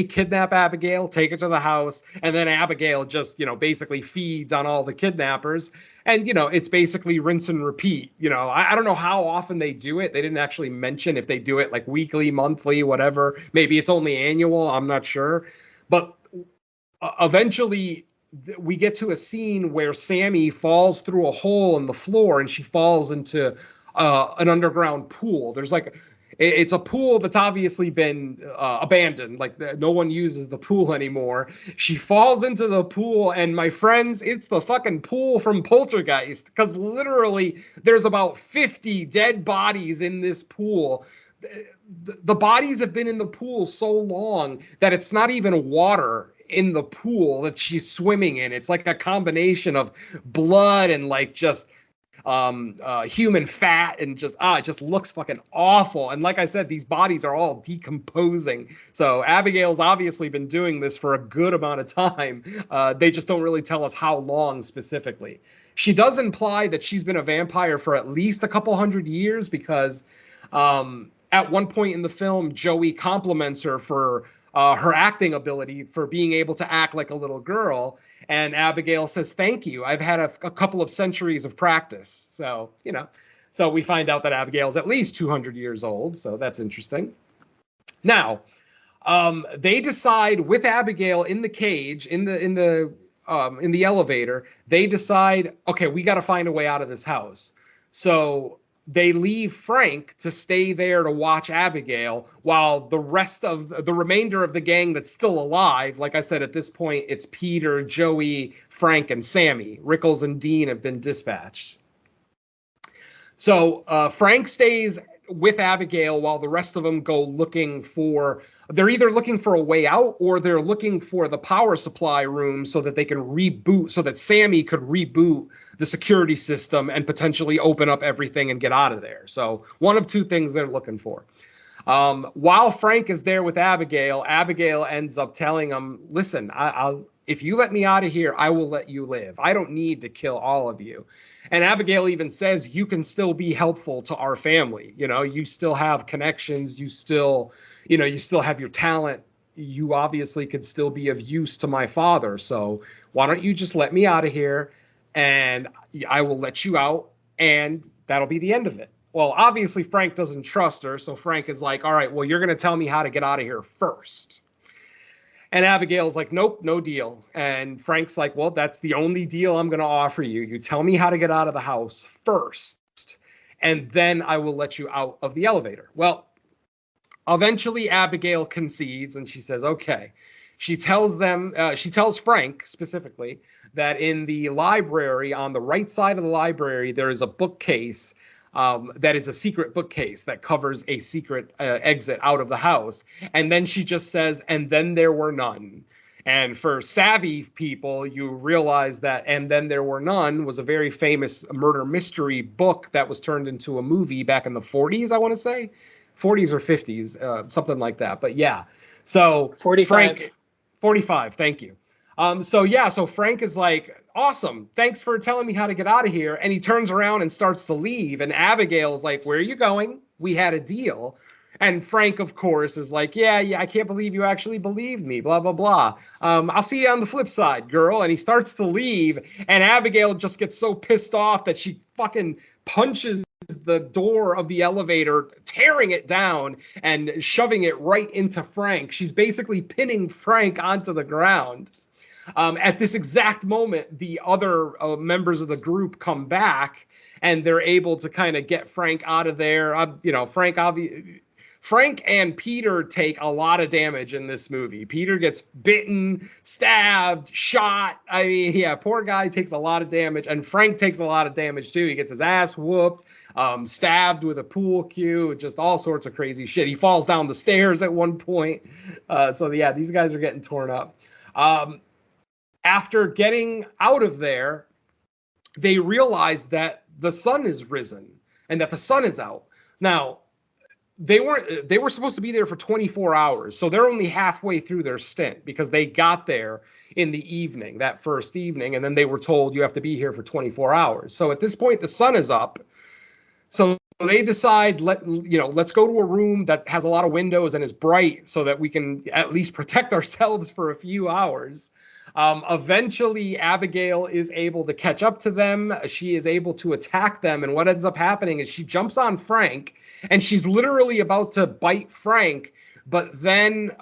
kidnap Abigail, take her to the house, and then Abigail just, basically feeds on all the kidnappers. And, it's basically rinse and repeat. I don't know how often they do it. They didn't actually mention if they do it like weekly, monthly, whatever. Maybe it's only annual. I'm not sure. But eventually we get to a scene where Sammy falls through a hole in the floor and she falls into an underground pool. It's a pool that's obviously been abandoned. No one uses the pool anymore. She falls into the pool, and my friends, it's the fucking pool from Poltergeist, because literally there's about 50 dead bodies in this pool. The bodies have been in the pool so long that it's not even water in the pool that she's swimming in. It's like a combination of blood and just human fat, and it just looks fucking awful. And like I said, these bodies are all decomposing. So Abigail's obviously been doing this for a good amount of time. They just don't really tell us how long specifically. She does imply that she's been a vampire for at least a couple hundred years, because at one point in the film, Joey compliments her for her acting ability for being able to act like a little girl. And Abigail says, "Thank you. I've had a couple of centuries of practice." So, so we find out that Abigail's at least 200 years old. So that's interesting. Now, they decide with Abigail in the cage, in the elevator, they decide, okay, we got to find a way out of this house. So they leave Frank to stay there to watch Abigail while the remainder of the gang that's still alive, like I said, at this point, it's Peter, Joey, Frank, and Sammy. Rickles and Dean have been dispatched. So Frank stays with Abigail while the rest of them go they're either looking for a way out or they're looking for the power supply room so that they can reboot, so that Sammy could reboot the security system and potentially open up everything and get out of there. So one of two things they're looking for. While Frank is there with Abigail, Abigail ends up telling him, "Listen, if you let me out of here, I will let you live. I don't need to kill all of you." And Abigail even says, "You can still be helpful to our family. You still have connections. You still have your talent. You obviously could still be of use to my father. So why don't you just let me out of here and I will let you out and that'll be the end of it." Well, obviously Frank doesn't trust her. So Frank is like, "All right, well, you're going to tell me how to get out of here first." And Abigail's like, "Nope, no deal." And Frank's like, "Well, that's the only deal I'm going to offer you. You tell me how to get out of the house first, and then I will let you out of the elevator." Well, eventually Abigail concedes and she says, okay. She tells Frank specifically that in the library, on the right side of the library, there is a bookcase that is a secret bookcase that covers a secret exit out of the house. And then she just says, "And then there were none." And for savvy people, you realize that "And Then There Were None" was a very famous murder mystery book that was turned into a movie back in the 40s, I want to say. 40s or 50s, something like that. But yeah, so 45. Frank, 45, thank you. So Frank is like, "Awesome, thanks for telling me how to get out of here." And he turns around and starts to leave. And Abigail's like, "Where are you going? We had a deal." And Frank, of course, is like, yeah, I can't believe you actually believed me, blah, blah, blah. I'll see you on the flip side, girl. And he starts to leave. And Abigail just gets so pissed off that she fucking punches the door of the elevator, tearing it down and shoving it right into Frank. She's basically pinning Frank onto the ground. At this exact moment, the other members of the group come back and they're able to kind of get Frank out of there. Frank and Peter take a lot of damage in this movie. Peter gets bitten, stabbed, shot. I mean, yeah, poor guy takes a lot of damage. And Frank takes a lot of damage too. He gets his ass whooped, stabbed with a pool cue, just all sorts of crazy shit. He falls down the stairs at one point. So yeah, these guys are getting torn up. After getting out of there, they realize that the sun is risen and that the sun is out. Now, they were supposed to be there for 24 hours. So they're only halfway through their stint because they got there in the evening, that first evening. And then they were told you have to be here for 24 hours. So at this point, the sun is up. So they decide, let's go to a room that has a lot of windows and is bright so that we can at least protect ourselves for a few hours. Eventually, Abigail is able to catch up to them. She is able to attack them. And what ends up happening is she jumps on Frank and she's literally about to bite Frank. But then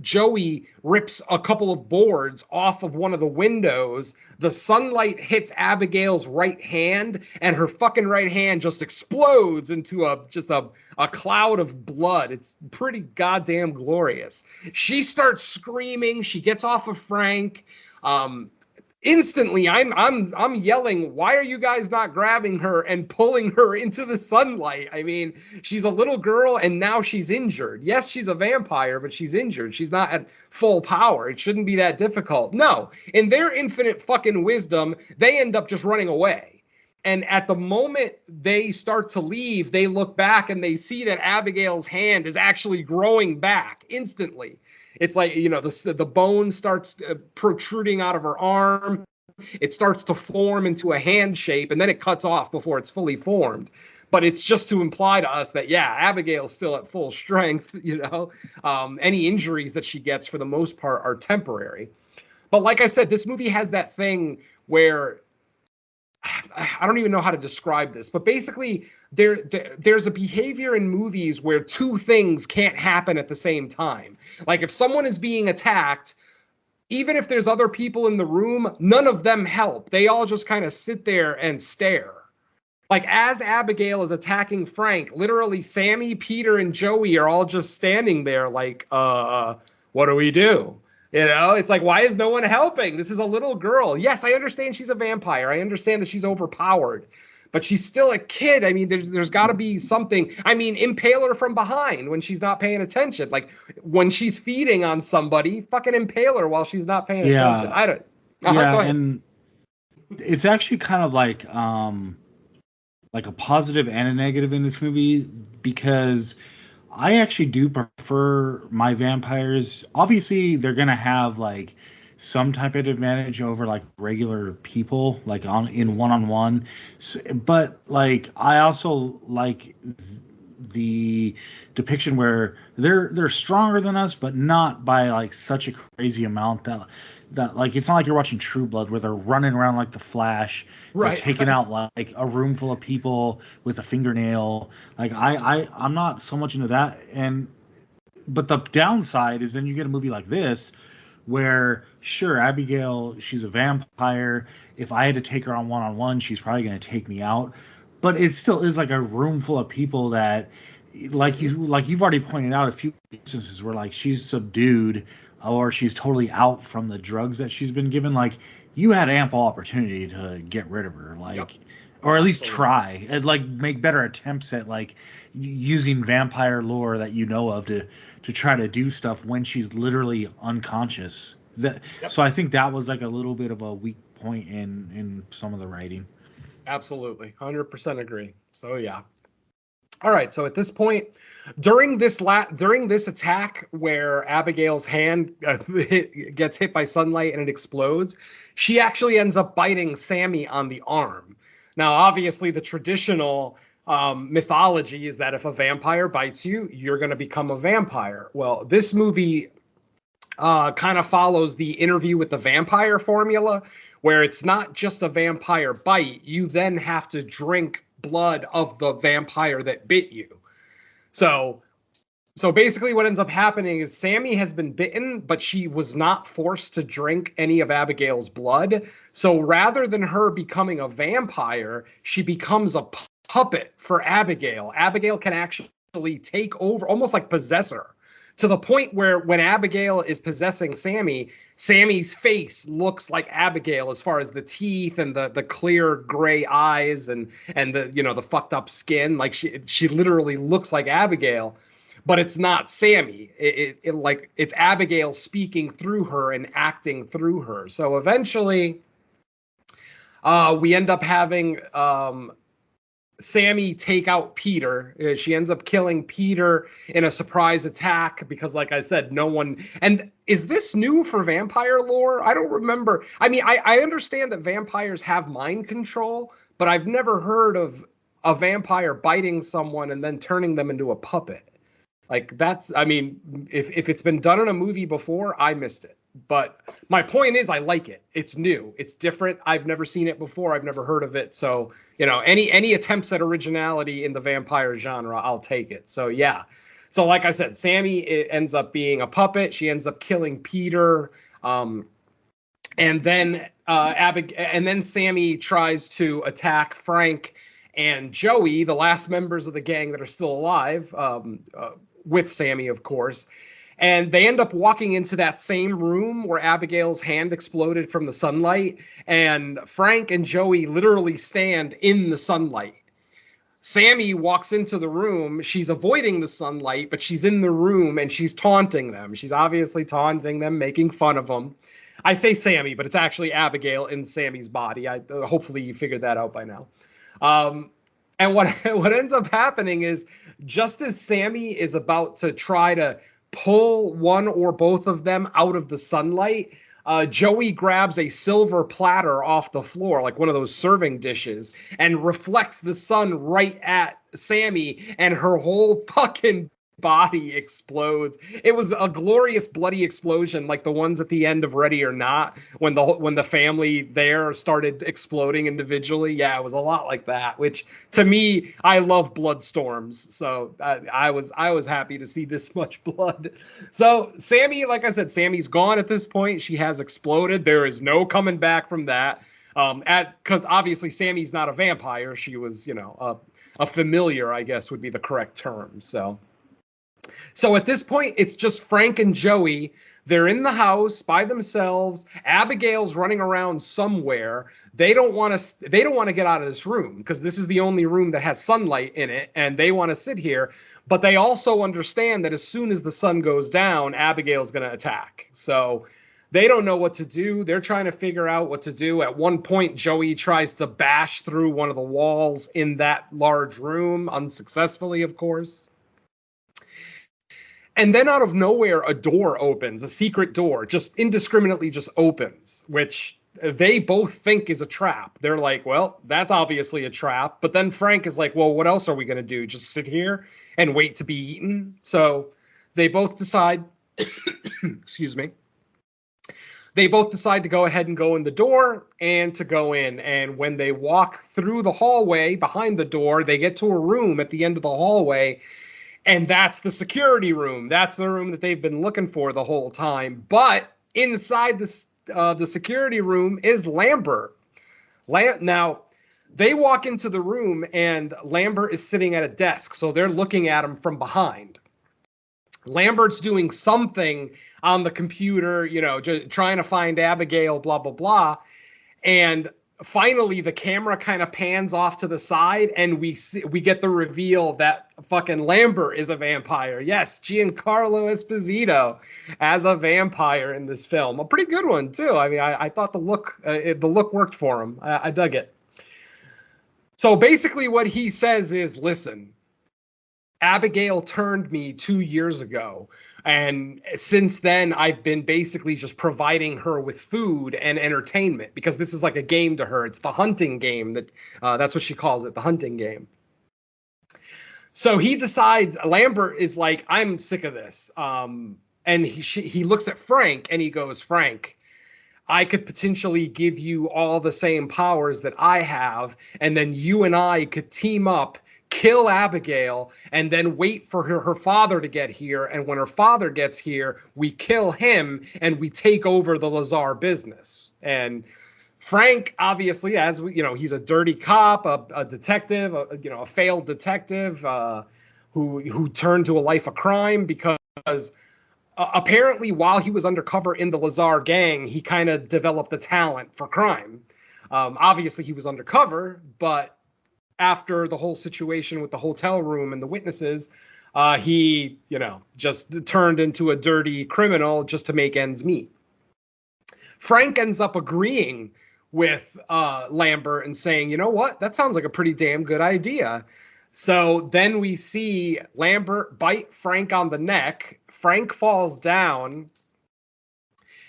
Joey rips a couple of boards off of one of the windows. The sunlight hits Abigail's right hand and her fucking right hand just explodes into a cloud of blood. It's pretty goddamn glorious. She starts screaming. She gets off of Frank. Instantly, I'm yelling, "Why are you guys not grabbing her and pulling her into the sunlight?" I mean, she's a little girl and now she's injured. Yes, she's a vampire, but she's injured. She's not at full power. It shouldn't be that difficult. No, in their infinite fucking wisdom, they end up just running away. And at the moment they start to leave, they look back and they see that Abigail's hand is actually growing back instantly. It's like, the bone starts protruding out of her arm. It starts to form into a hand shape, and then it cuts off before it's fully formed. but it's just to imply to us that, yeah, Abigail's still at full strength, any injuries that she gets for the most part are temporary. But like I said, this movie has that thing where I don't even know how to describe this, but basically there's a behavior in movies where two things can't happen at the same time. Like if someone is being attacked, even if there's other people in the room, none of them help. They all just kind of sit there and stare. Like as Abigail is attacking Frank, literally Sammy, Peter, and Joey are all just standing there like, what do we do? It's like, why is no one helping? This is a little girl. Yes, I understand she's a vampire. I understand that she's overpowered, but she's still a kid. I mean, there's got to be something. I mean, impale her from behind when she's not paying attention. Like when she's feeding on somebody, fucking impale her while she's not paying attention. I don't. Go ahead. And it's actually kind of like a positive and a negative in this movie, because I actually do prefer my vampires. Obviously, they're gonna have like some type of advantage over like regular people, like in one-on-one. But like I also like the depiction where they're stronger than us, but not by like such a crazy amount that like it's not like you're watching True Blood where they're running around like the Flash, right? They're taking out like a room full of people with a fingernail. Like I'm not so much into that. But the downside is then you get a movie like this where sure, Abigail, she's a vampire. If I had to take her on one-on-one, she's probably going to take me out. But it still is like a room full of people that, like you've already pointed out a few instances where like she's subdued or she's totally out from the drugs that she's been given. Like you had ample opportunity to get rid of her, like, or at least try and like make better attempts at like using vampire lore that you know of to try to do stuff when she's literally unconscious. So I think that was like a little bit of a weak point in some of the writing. Absolutely, 100% agree. So yeah. All right. So at this point, during this attack where Abigail's hand gets hit by sunlight and it explodes, she actually ends up biting Sammy on the arm. Now, obviously, the traditional mythology is that if a vampire bites you, you're going to become a vampire. Well, this movie kind of follows the Interview with the Vampire formula, where it's not just a vampire bite. You then have to drink blood of the vampire that bit you. So basically what ends up happening is Sammy has been bitten, but she was not forced to drink any of Abigail's blood. So rather than her becoming a vampire, she becomes a puppet for Abigail. Abigail can actually take over, almost like possess her, to the point where when Abigail is possessing Sammy, Sammy's face looks like Abigail as far as the teeth and the clear gray eyes and the the fucked up skin. Like she literally looks like Abigail, but it's not Sammy. It's Abigail speaking through her and acting through her. So eventually, we end up having Sammy take out Peter. She ends up killing Peter in a surprise attack because, like I said, no one. And is this new for vampire lore? I don't remember. I mean, I understand that vampires have mind control, but I've never heard of a vampire biting someone and then turning them into a puppet. Like that's, I mean, if it's been done in a movie before, I missed it. But my point is, I like it. It's new. It's different. I've never seen it before. I've never heard of it. So, any attempts at originality in the vampire genre, I'll take it. So, yeah. So, like I said, Sammy ends up being a puppet. She ends up killing Peter. And then Sammy tries to attack Frank and Joey, the last members of the gang that are still alive, with Sammy, of course. And they end up walking into that same room where Abigail's hand exploded from the sunlight. And Frank and Joey literally stand in the sunlight. Sammy walks into the room. She's avoiding the sunlight, but she's in the room and she's taunting them. She's obviously taunting them, making fun of them. I say Sammy, but it's actually Abigail in Sammy's body. Hopefully you figured that out by now. And what ends up happening is just as Sammy is about to try to pull one or both of them out of the sunlight, Joey grabs a silver platter off the floor, like one of those serving dishes, and reflects the sun right at Sammy, and her whole fucking body explodes. It was a glorious bloody explosion, like the ones at the end of Ready or Not, when the family there started exploding individually. Yeah, it was a lot like that. Which, to me, I love blood storms, so I was happy to see this much blood. So Sammy, like I said, Sammy's gone at this point. She has exploded. There is no coming back from that. Because obviously Sammy's not a vampire. She was, a familiar, I guess would be the correct term. So at this point, it's just Frank and Joey. They're in the house by themselves. Abigail's running around somewhere. They don't want to get out of this room because this is the only room that has sunlight in it, and they want to sit here. But they also understand that as soon as the sun goes down, Abigail's going to attack. So they don't know what to do. They're trying to figure out what to do. At one point, Joey tries to bash through one of the walls in that large room, unsuccessfully, of course. And then out of nowhere, a door opens, a secret door, just indiscriminately just opens, which they both think is a trap. They're like, well, that's obviously a trap. But then Frank is like, well, what else are we going to do? Just sit here and wait to be eaten? So they both decide, excuse me, they both decide to go ahead and go in the door and to go in. And when they walk through the hallway behind the door, they get to a room at the end of the hallway. And that's the security room. That's the room that they've been looking for the whole time. But inside the security room is Lambert. Now, they walk into the room and Lambert is sitting at a desk. So they're looking at him from behind. Lambert's doing something on the computer, just trying to find Abigail, blah, blah, blah. And finally, the camera kind of pans off to the side, and we get the reveal that fucking Lambert is a vampire. Yes, Giancarlo Esposito as a vampire in this film. A pretty good one, too. I mean, I thought the look worked for him. I dug it. So basically what he says is, listen, Abigail turned me 2 years ago. And since then, I've been basically just providing her with food and entertainment because this is like a game to her. It's the hunting game that's what she calls it, the hunting game. So he decides, Lambert is like, I'm sick of this. And he looks at Frank and he goes, Frank, I could potentially give you all the same powers that I have. And then you and I could team up, kill Abigail, and then wait for her father to get here. And when her father gets here, we kill him and we take over the Lazar business. And Frank, obviously, as we, he's a dirty cop, a detective, a failed detective who turned to a life of crime because apparently while he was undercover in the Lazar gang, he kind of developed a talent for crime. Obviously, he was undercover, but after the whole situation with the hotel room and the witnesses, he, just turned into a dirty criminal just to make ends meet. Frank ends up agreeing with Lambert and saying, you know what, that sounds like a pretty damn good idea. So then we see Lambert bite Frank on the neck. Frank falls down.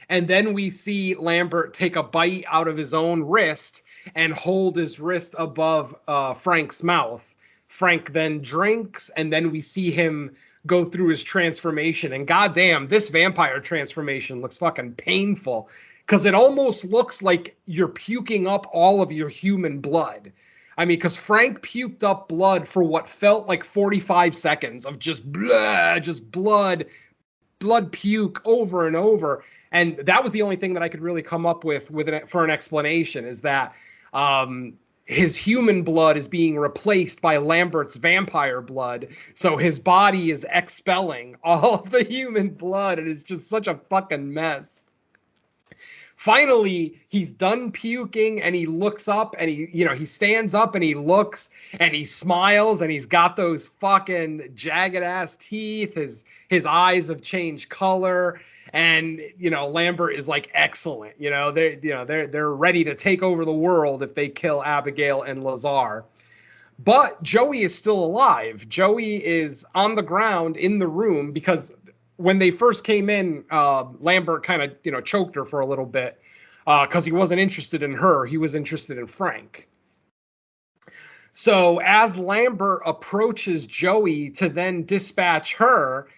And then we see Lambert take a bite out of his own wrist and hold his wrist above Frank's mouth. Frank then drinks, and then we see him go through his transformation. And goddamn, this vampire transformation looks fucking painful because it almost looks like you're puking up all of your human blood. I mean, because Frank puked up blood for what felt like 45 seconds of just blood puke over and over. And that was the only thing that I could really come up with for an explanation, is that his human blood is being replaced by Lambert's vampire blood. So his body is expelling all of the human blood. And it's just such a fucking mess. Finally, he's done puking and he looks up and he stands up and he looks and he smiles and he's got those fucking jagged ass teeth. His eyes have changed color, and Lambert is like, excellent. They're ready to take over the world if they kill Abigail and Lazar. But Joey is still alive. Joey is on the ground in the room because when they first came in, Lambert kind of, choked her for a little bit because he wasn't interested in her. He was interested in Frank. So as Lambert approaches Joey to then dispatch her,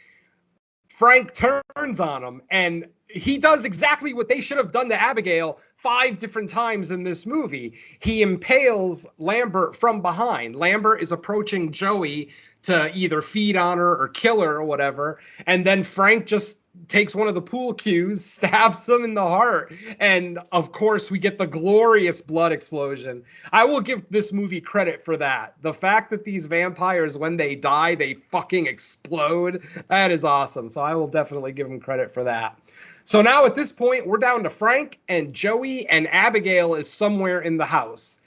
Frank turns on him, and he does exactly what they should have done to Abigail 5 different times in this movie. He impales Lambert from behind. Lambert is approaching Joey to either feed on her or kill her or whatever, and then Frank just takes one of the pool cues, stabs him in the heart, and of course we get the glorious blood explosion. I will give this movie credit for that. The fact that these vampires, when they die, they fucking explode, that is awesome. So I will definitely give them credit for that. So now at this point, we're down to Frank and Joey, and Abigail is somewhere in the house.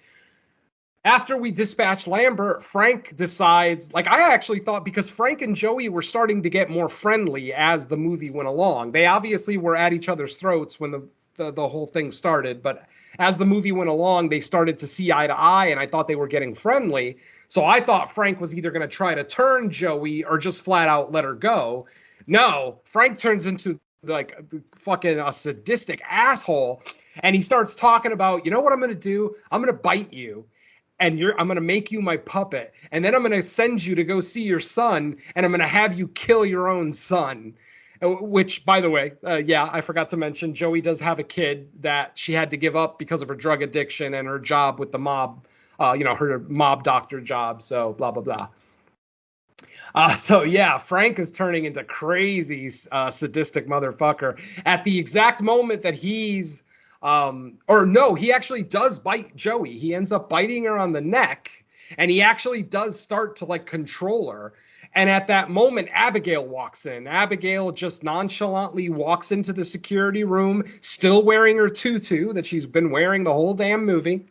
After we dispatch Lambert, Frank decides, I actually thought, because Frank and Joey were starting to get more friendly as the movie went along. They obviously were at each other's throats when the whole thing started, but as the movie went along, they started to see eye to eye, and I thought they were getting friendly. So I thought Frank was either going to try to turn Joey or just flat out let her go. No, Frank turns into fucking a sadistic asshole, and he starts talking about, you know what I'm going to do? I'm going to bite you. And I'm going to make you my puppet. And then I'm going to send you to go see your son. And I'm going to have you kill your own son. Which, by the way, I forgot to mention, Joey does have a kid that she had to give up because of her drug addiction and her job with the mob, her mob doctor job. So blah, blah, blah. Frank is turning into crazy, sadistic motherfucker at the exact moment that he's, he actually does bite Joey. He ends up biting her on the neck, and he actually does start to control her. And at that moment, Abigail walks in. Abigail just nonchalantly walks into the security room, still wearing her tutu that she's been wearing the whole damn movie.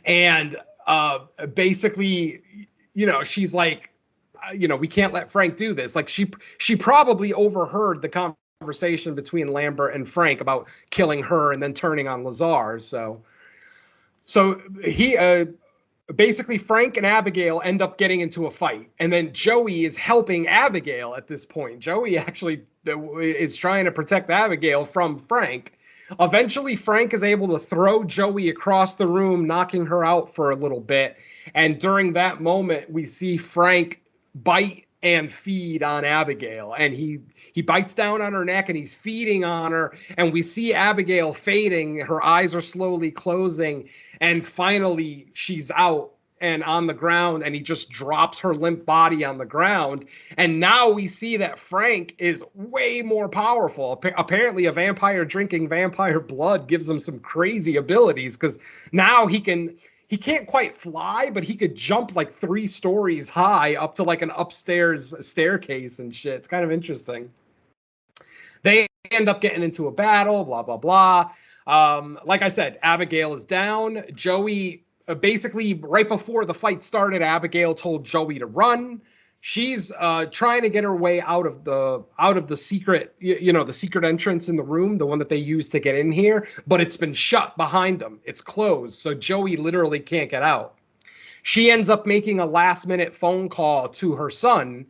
And basically, she's like, we can't let Frank do this. She probably overheard the conversation between Lambert and Frank about killing her and then turning on Lazar. So he basically, Frank and Abigail end up getting into a fight, and then Joey is helping Abigail at this point. Joey actually is trying to protect Abigail from Frank. Eventually, Frank is able to throw Joey across the room, knocking her out for a little bit. And during that moment, we see Frank bite and feed on Abigail, and he bites down on her neck and he's feeding on her, and we see Abigail fading. Her eyes are slowly closing, and finally she's out and on the ground, and he just drops her limp body on the ground. And now we see that Frank is way more powerful. Apparently a vampire drinking vampire blood gives him some crazy abilities, because now he can't quite fly, but he could jump 3 stories high up to an upstairs staircase and shit. It's kind of interesting. They end up getting into a battle, blah, blah, blah. Like I said, Abigail is down. Joey, basically right before the fight started, Abigail told Joey to run. She's trying to get her way out of the secret, the secret entrance in the room, the one that they used to get in here, but it's been shut behind them. It's closed, so Joey literally can't get out. She ends up making a last-minute phone call to her son,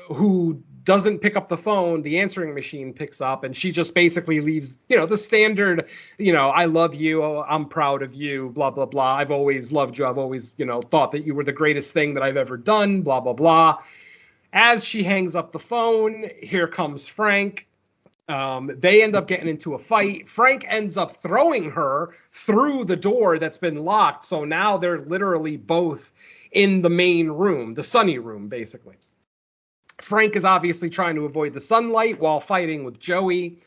who doesn't pick up the phone. The answering machine picks up, and she just basically leaves, the standard, I love you, I'm proud of you, blah, blah, blah. I've always loved you. I've always, thought that you were the greatest thing that I've ever done, blah, blah, blah. As she hangs up the phone, here comes Frank. They end up getting into a fight. Frank ends up throwing her through the door that's been locked. So now they're literally both in the main room, the sunny room, basically. Frank is obviously trying to avoid the sunlight while fighting with Joey.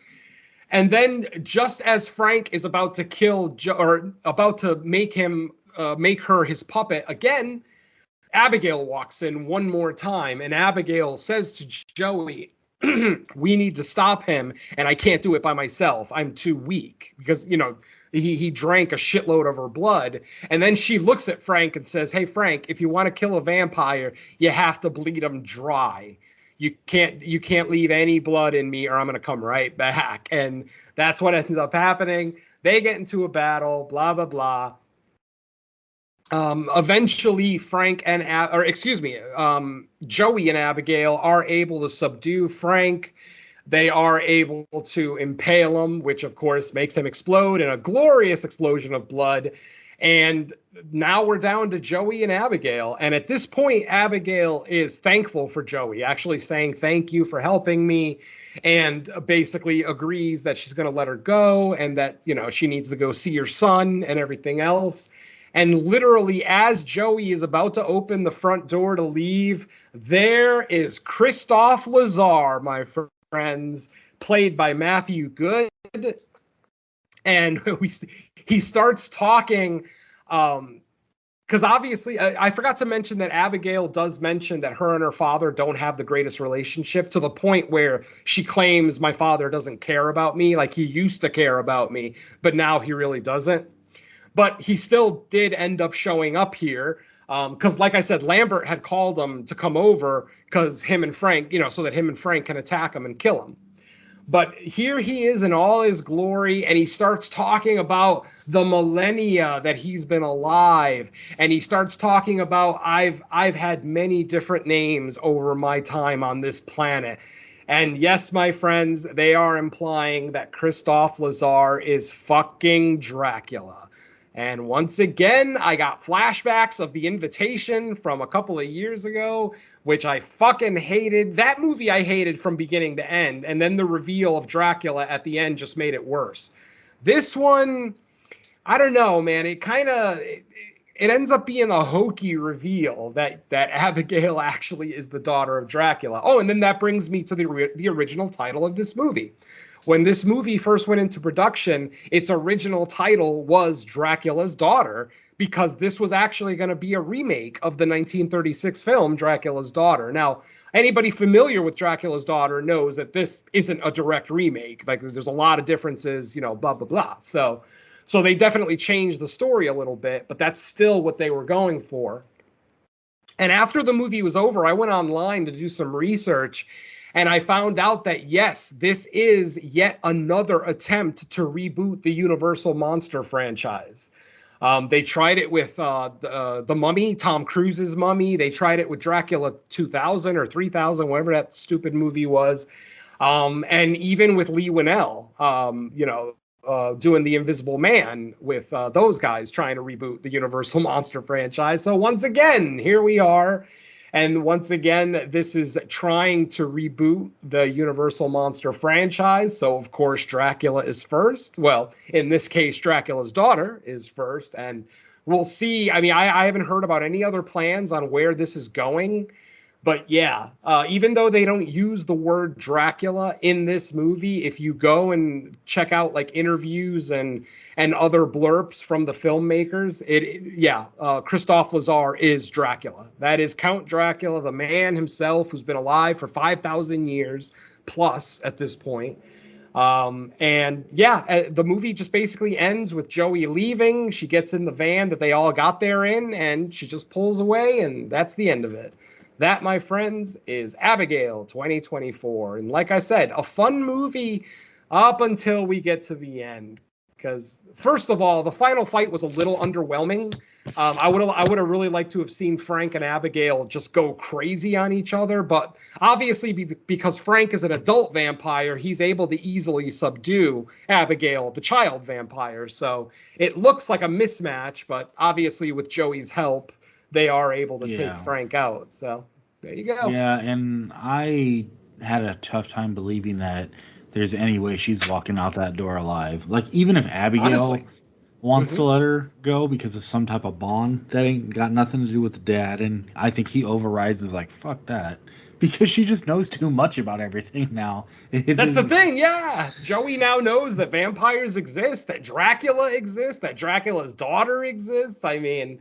And then just as Frank is about to kill or about to make her his puppet again, Abigail walks in one more time, and Abigail says to Joey, we need to stop him, and I can't do it by myself. I'm too weak, because, he drank a shitload of her blood. And then she looks at Frank and says, hey, Frank, if you want to kill a vampire, you have to bleed him dry. You can't leave any blood in me, or I'm going to come right back. And that's what ends up happening. They get into a battle, blah, blah, blah. Eventually, Joey and Abigail are able to subdue Frank. They are able to impale him, which of course makes him explode in a glorious explosion of blood. And now we're down to Joey and Abigail. And at this point, Abigail is thankful for Joey, actually saying, "Thank you for helping me," and basically agrees that she's going to let her go and that, she needs to go see her son and everything else. And literally, as Joey is about to open the front door to leave, there is Christophe Lazar, my friends, played by Matthew Good. And he starts talking, because obviously, I forgot to mention that Abigail does mention that her and her father don't have the greatest relationship, to the point where she claims, "My father doesn't care about me. Like, he used to care about me, but now he really doesn't." But he still did end up showing up here, because, like I said, Lambert had called him to come over because him and Frank, so that him and Frank can attack him and kill him. But here he is in all his glory, and he starts talking about the millennia that he's been alive, and he starts talking about, I've had many different names over my time on this planet. And yes, my friends, they are implying that Christophe Lazar is fucking Dracula. And once again, I got flashbacks of The Invitation from a couple of years ago, which I fucking hated. That movie I hated from beginning to end. And then the reveal of Dracula at the end just made it worse. This one, I don't know, man. It ends up being a hokey reveal that Abigail actually is the daughter of Dracula. Oh, and then that brings me to the original title of this movie. When this movie first went into production, its original title was Dracula's Daughter, because this was actually going to be a remake of the 1936 film Dracula's Daughter. Now, anybody familiar with Dracula's Daughter knows that this isn't a direct remake. Like, there's a lot of differences, blah, blah, blah. So they definitely changed the story a little bit, but that's still what they were going for. And after the movie was over, I went online to do some research, and I found out that, yes, this is yet another attempt to reboot the Universal Monster franchise. They tried it with the Mummy, Tom Cruise's Mummy. They tried it with Dracula 2000 or 3000, whatever that stupid movie was. And even with Lee Winnell, doing The Invisible Man with those guys trying to reboot the Universal Monster franchise. So once again, here we are. And once again, this is trying to reboot the Universal Monster franchise. So, of course, Dracula is first. Well, in this case, Dracula's Daughter is first. And we'll see. I mean, I haven't heard about any other plans on where this is going. But yeah, even though they don't use the word Dracula in this movie, if you go and check out like interviews and other blurbs from the filmmakers, Christophe Lazar is Dracula. That is Count Dracula, the man himself who's been alive for 5,000 years plus at this point. The movie just basically ends with Joey leaving. She gets in the van that they all got there in, and she just pulls away, and that's the end of it. That, my friends, is Abigail 2024. And like I said, a fun movie up until we get to the end. Because, first of all, the final fight was a little underwhelming. I would have really liked to have seen Frank and Abigail just go crazy on each other. But obviously, because Frank is an adult vampire, he's able to easily subdue Abigail, the child vampire. So it looks like a mismatch. But obviously, with Joey's help, they are able to take Frank out. So there you go. Yeah, and I had a tough time believing that there's any way she's walking out that door alive. Like, even if Abigail wants to let her go because of some type of bond, that ain't got nothing to do with the dad. And I think he overrides and is like, fuck that. Because she just knows too much about everything now. That's the thing, yeah. Joey now knows that vampires exist, that Dracula exists, that Dracula's daughter exists. I mean,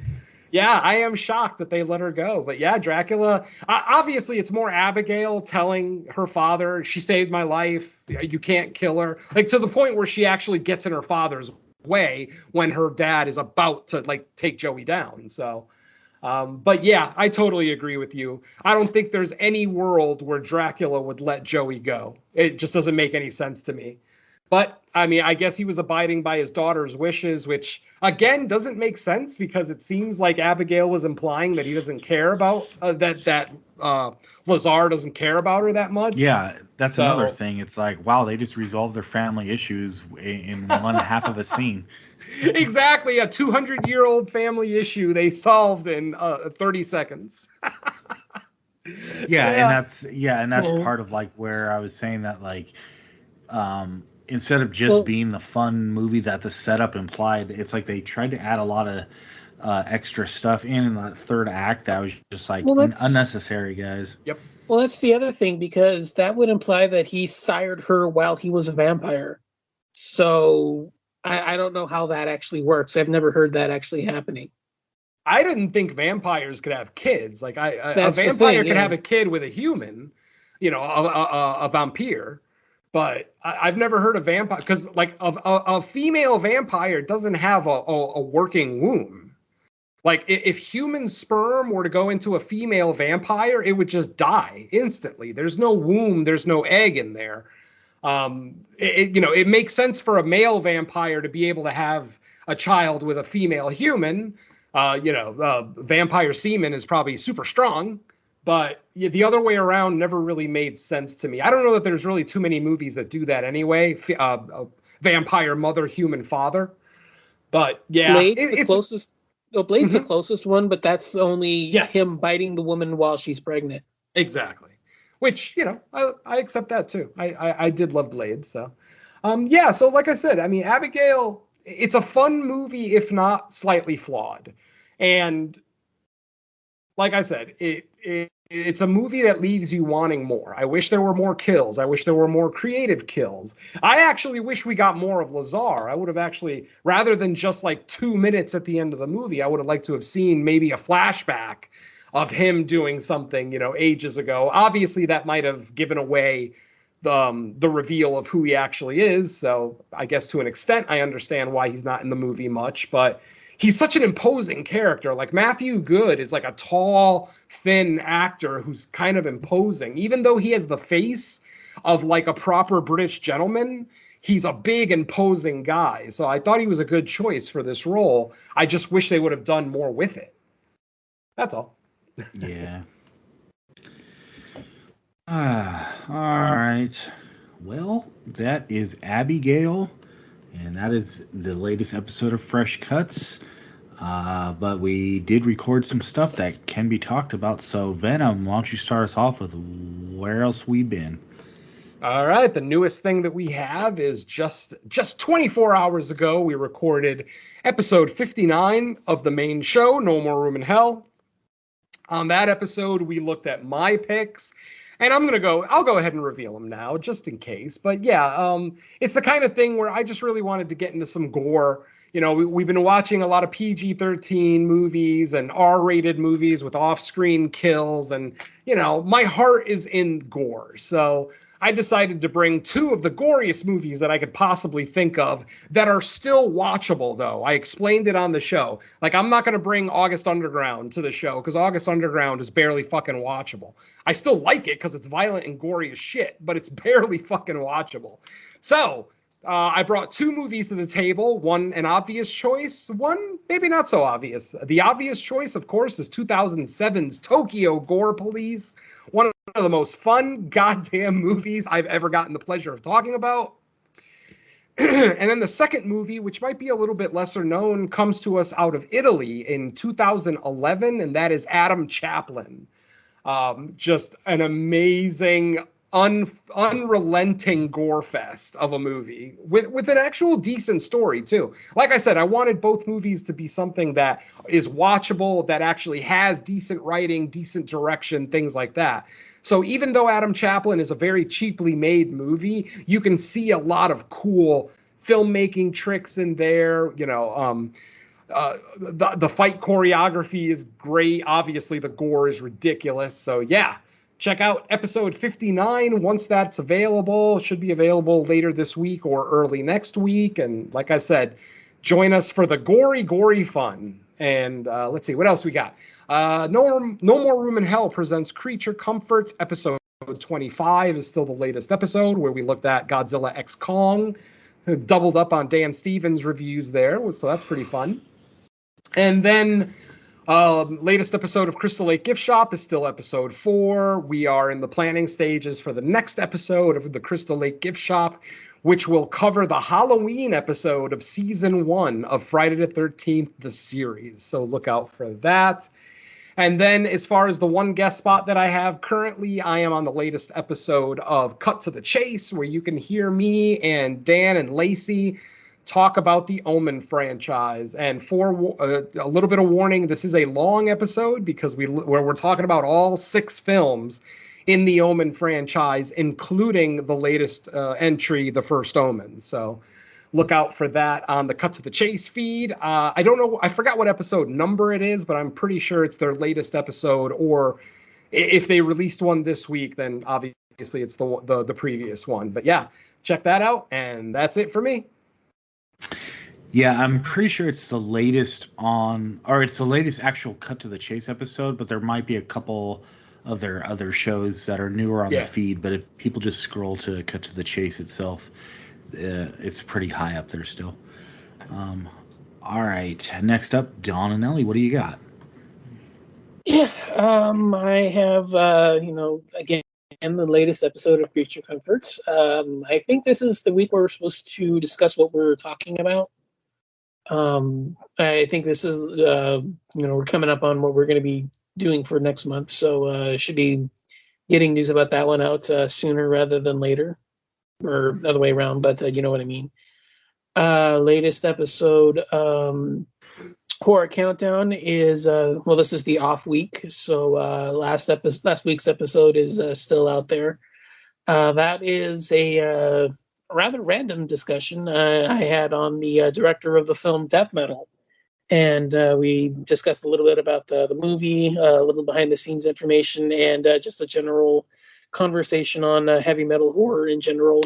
yeah, I am shocked that they let her go. But yeah, Dracula, obviously it's more Abigail telling her father, she saved my life, you can't kill her. Like, to the point where she actually gets in her father's way when her dad is about to, like, take Joey down. So, but yeah, I totally agree with you. I don't think there's any world where Dracula would let Joey go. It just doesn't make any sense to me. But I mean, I guess he was abiding by his daughter's wishes, which again doesn't make sense because it seems like Abigail was implying that he doesn't care about that Lazar doesn't care about her that much. Yeah, that's another thing. It's like, wow, they just resolved their family issues in one half of a scene. Exactly, a 200-year-old family issue they solved in 30 seconds. And that's part of like where I was saying that like instead of just being the fun movie that the setup implied, it's like they tried to add a lot of extra stuff in the third act that was just like unnecessary, guys. Yep. Well, that's the other thing, because that would imply that he sired her while he was a vampire. So I don't know how that actually works. I've never heard that actually happening. I didn't think vampires could have kids. Like a vampire could have a kid with a human, a vampire. But I've never heard of vampire, because like a female vampire doesn't have a working womb. Like if human sperm were to go into a female vampire, it would just die instantly. There's no womb, there's no egg in there. It makes sense for a male vampire to be able to have a child with a female human. Vampire semen is probably super strong, but the other way around never really made sense to me. I don't know that there's really too many movies that do that anyway. Vampire mother, human father. But yeah, Blade's the closest. No, Blade's the closest one, but that's only him biting the woman while she's pregnant. Exactly. Which, I accept that too. I did love Blade. So, so like I said, I mean, Abigail, it's a fun movie, if not slightly flawed. And like I said, it's a movie that leaves you wanting more. I wish there were more kills. I wish there were more creative kills. I actually wish we got more of Lazar. I would have actually, rather than just like 2 minutes at the end of the movie, I would have liked to have seen maybe a flashback of him doing something, ages ago. Obviously, that might have given away the reveal of who he actually is. So I guess to an extent, I understand why he's not in the movie much, but he's such an imposing character. Like Matthew Good is like a tall, thin actor who's kind of imposing. Even though he has the face of like a proper British gentleman, he's a big, imposing guy. So I thought he was a good choice for this role. I just wish they would have done more with it. That's all. Yeah. All right. Well, that is Abigail. And that is the latest episode of Fresh Cuts. But we did record some stuff that can be talked about. So, Venom, why don't you start us off with where else we've been? All right. The newest thing that we have is just 24 hours ago, we recorded episode 59 of the main show, No More Room in Hell. On that episode, we looked at my picks. And I'll go ahead and reveal them now, just in case. But yeah, it's the kind of thing where I just really wanted to get into some gore. We've been watching a lot of PG-13 movies and R-rated movies with off-screen kills. And, my heart is in gore. So I decided to bring two of the goriest movies that I could possibly think of that are still watchable, though. I explained it on the show. Like, I'm not going to bring August Underground to the show because August Underground is barely fucking watchable. I still like it because it's violent and gory as shit, but it's barely fucking watchable. So I brought two movies to the table, one an obvious choice, one maybe not so obvious. The obvious choice, of course, is 2007's Tokyo Gore Police, one of the most fun goddamn movies I've ever gotten the pleasure of talking about. And then the second movie, which might be a little bit lesser known, comes to us out of Italy in 2011, and that is Adam Chaplin. Just an amazing, unrelenting gore fest of a movie with an actual decent story too. Like I said, I wanted both movies to be something that is watchable, that actually has decent writing, decent direction, things like that. So even though Adam Chaplin is a very cheaply made movie, you can see a lot of cool filmmaking tricks in there. The fight choreography is great. Obviously, the gore is ridiculous. So yeah. Check out episode 59 once that's available. Should be available later this week or early next week. And like I said, join us for the gory fun. And let's see, what else we got? No More Room in Hell presents Creature Comforts, episode 25 is still the latest episode where we looked at Godzilla X Kong, who doubled up on Dan Stevens' reviews there, so that's pretty fun. And then latest episode of Crystal Lake Gift Shop is still episode 4. We are in the planning stages for the next episode of the Crystal Lake Gift Shop, which will cover the Halloween episode of season 1 of Friday the 13th, the series. So look out for that. And then as far as the one guest spot that I have currently, I am on the latest episode of Cut to the Chase, where you can hear me and Dan and Lacey talk about the Omen franchise. And for a little bit of warning, this is a long episode because we're talking about all 6 films in the Omen franchise, including the latest entry, The First Omen. So look out for that on the Cut to the Chase feed. I don't know, I forgot what episode number it is, but I'm pretty sure it's their latest episode, or if they released one this week, then obviously it's the previous one. But yeah, check that out, and that's it for me. Yeah, I'm pretty sure it's the latest it's the latest actual Cut to the Chase episode, but there might be a couple of their other shows that are newer on the feed. But if people just scroll to Cut to the Chase itself, it's pretty high up there still. All right, next up, Don and Ellie, what do you got? Yeah, I have, again, the latest episode of Creature Comforts. I think this is the week where we're supposed to discuss what we're talking about. I think this is, we're coming up on what we're going to be doing for next month, so should be getting news about that one out sooner rather than later, or the other way around, but you know what I mean. Latest episode, Horror Countdown is, this is the off week, so last week's episode is still out there. That is a rather random discussion I had on the director of the film Death Metal. And we discussed a little bit about the movie, a little behind the scenes information, and just a general conversation on heavy metal horror in general.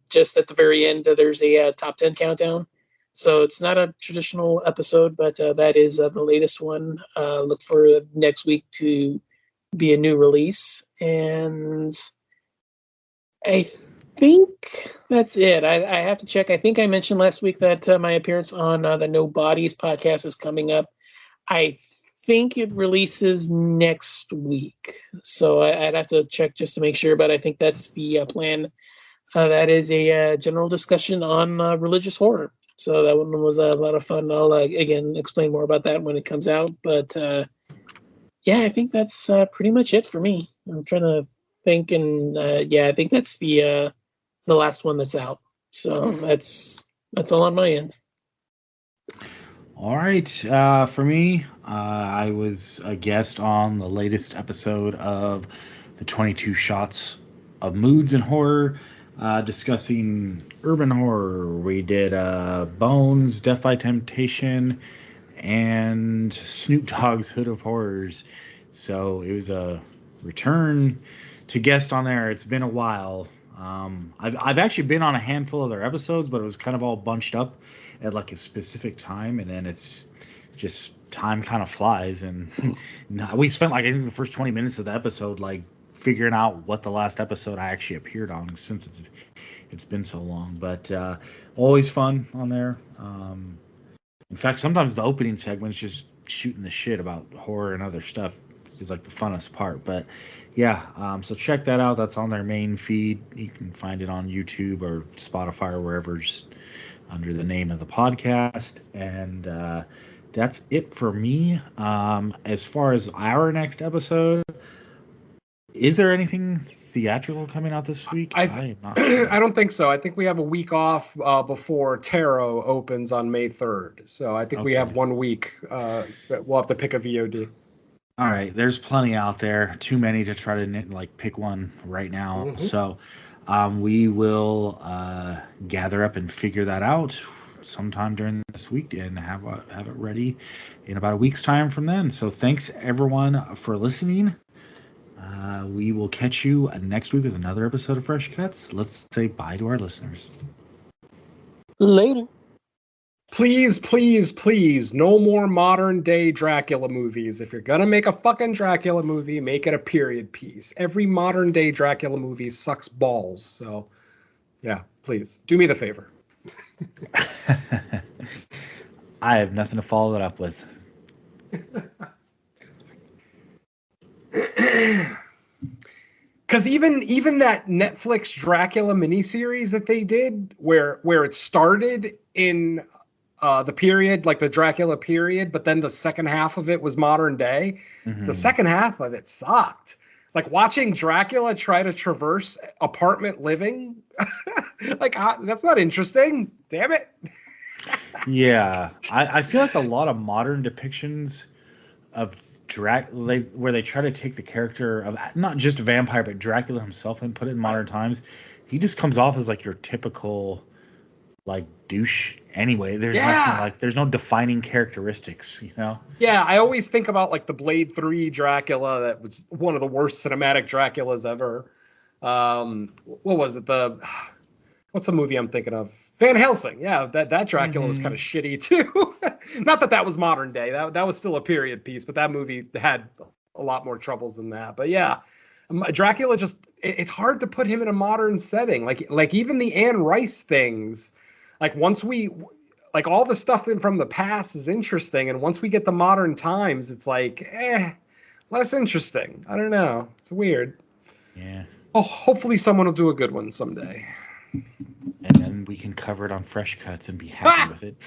Just at the very end, there's a top 10 countdown. So it's not a traditional episode, but that is the latest one. Look for next week to be a new release. And I think that's it. I have to check. I think I mentioned last week that my appearance on the No Bodies podcast is coming up. I think it releases next week, so I'd have to check just to make sure, but I think that's the plan. That is a general discussion on religious horror, so that one was a lot of fun. I'll again explain more about that when it comes out, but yeah, I think that's pretty much it for me. I'm trying to think, and yeah, I think that's the last one that's out. So that's all on my end. All right. For me, I was a guest on the latest episode of the 22 Shots of Moods and Horror, discussing urban horror. We did Bones, Death by Temptation, and Snoop Dogg's Hood of Horrors. So it was a return to guest on there. It's been a while. I've actually been on a handful of their episodes, but it was kind of all bunched up at like a specific time, and then it's just time kind of flies, and we spent like I think the first 20 minutes of the episode like figuring out what the last episode I actually appeared on, since it's been so long. But always fun on there. In fact, sometimes the opening segment's just shooting the shit about horror and other stuff is like the funnest part. But yeah, so check that out. That's on their main feed. You can find it on YouTube or Spotify or wherever, just under the name of the podcast. And that's it for me. As far as our next episode, is there anything theatrical coming out this week? I am not sure. I don't think so. I think we have a week off before Tarot opens on May 3rd. So I think we have 1 week. We'll have to pick a VOD. All right, there's plenty out there. Too many to try to pick one right now. Mm-hmm. So we will gather up and figure that out sometime during this week and have it ready in about a week's time from then. So thanks everyone for listening. We will catch you next week with another episode of Fresh Cuts. Let's say bye to our listeners. Later. Please, please, please, no more modern day Dracula movies. If you're gonna make a fucking Dracula movie, make it a period piece. Every modern day Dracula movie sucks balls. So, yeah, please do me the favor. I have nothing to follow it up with. Because even that Netflix Dracula miniseries that they did, where it started in the period, like the Dracula period, but then the second half of it was modern day. Mm-hmm. The second half of it sucked. Like watching Dracula try to traverse apartment living, like that's not interesting. Damn it. Yeah, I feel like a lot of modern depictions of Dracula, where they try to take the character of not just a vampire but Dracula himself and put it in modern times, he just comes off as like your typical like douche anyway. There's nothing, like there's no defining characteristics, you know? Yeah, I always think about like the Blade 3 Dracula that was one of the worst cinematic Draculas ever. What was it? What's the movie I'm thinking of? Van Helsing. Yeah, that Dracula was kind of shitty too. Not that was modern day. That was still a period piece, but that movie had a lot more troubles than that. But yeah, Dracula just it's hard to put him in a modern setting. Like even the Anne Rice things, like once we like all the stuff from the past is interesting, and once we get the modern times, it's like less interesting. I don't know. It's weird. Yeah. Oh, hopefully someone will do a good one someday. And then we can cover it on Fresh Cuts and be happy with it.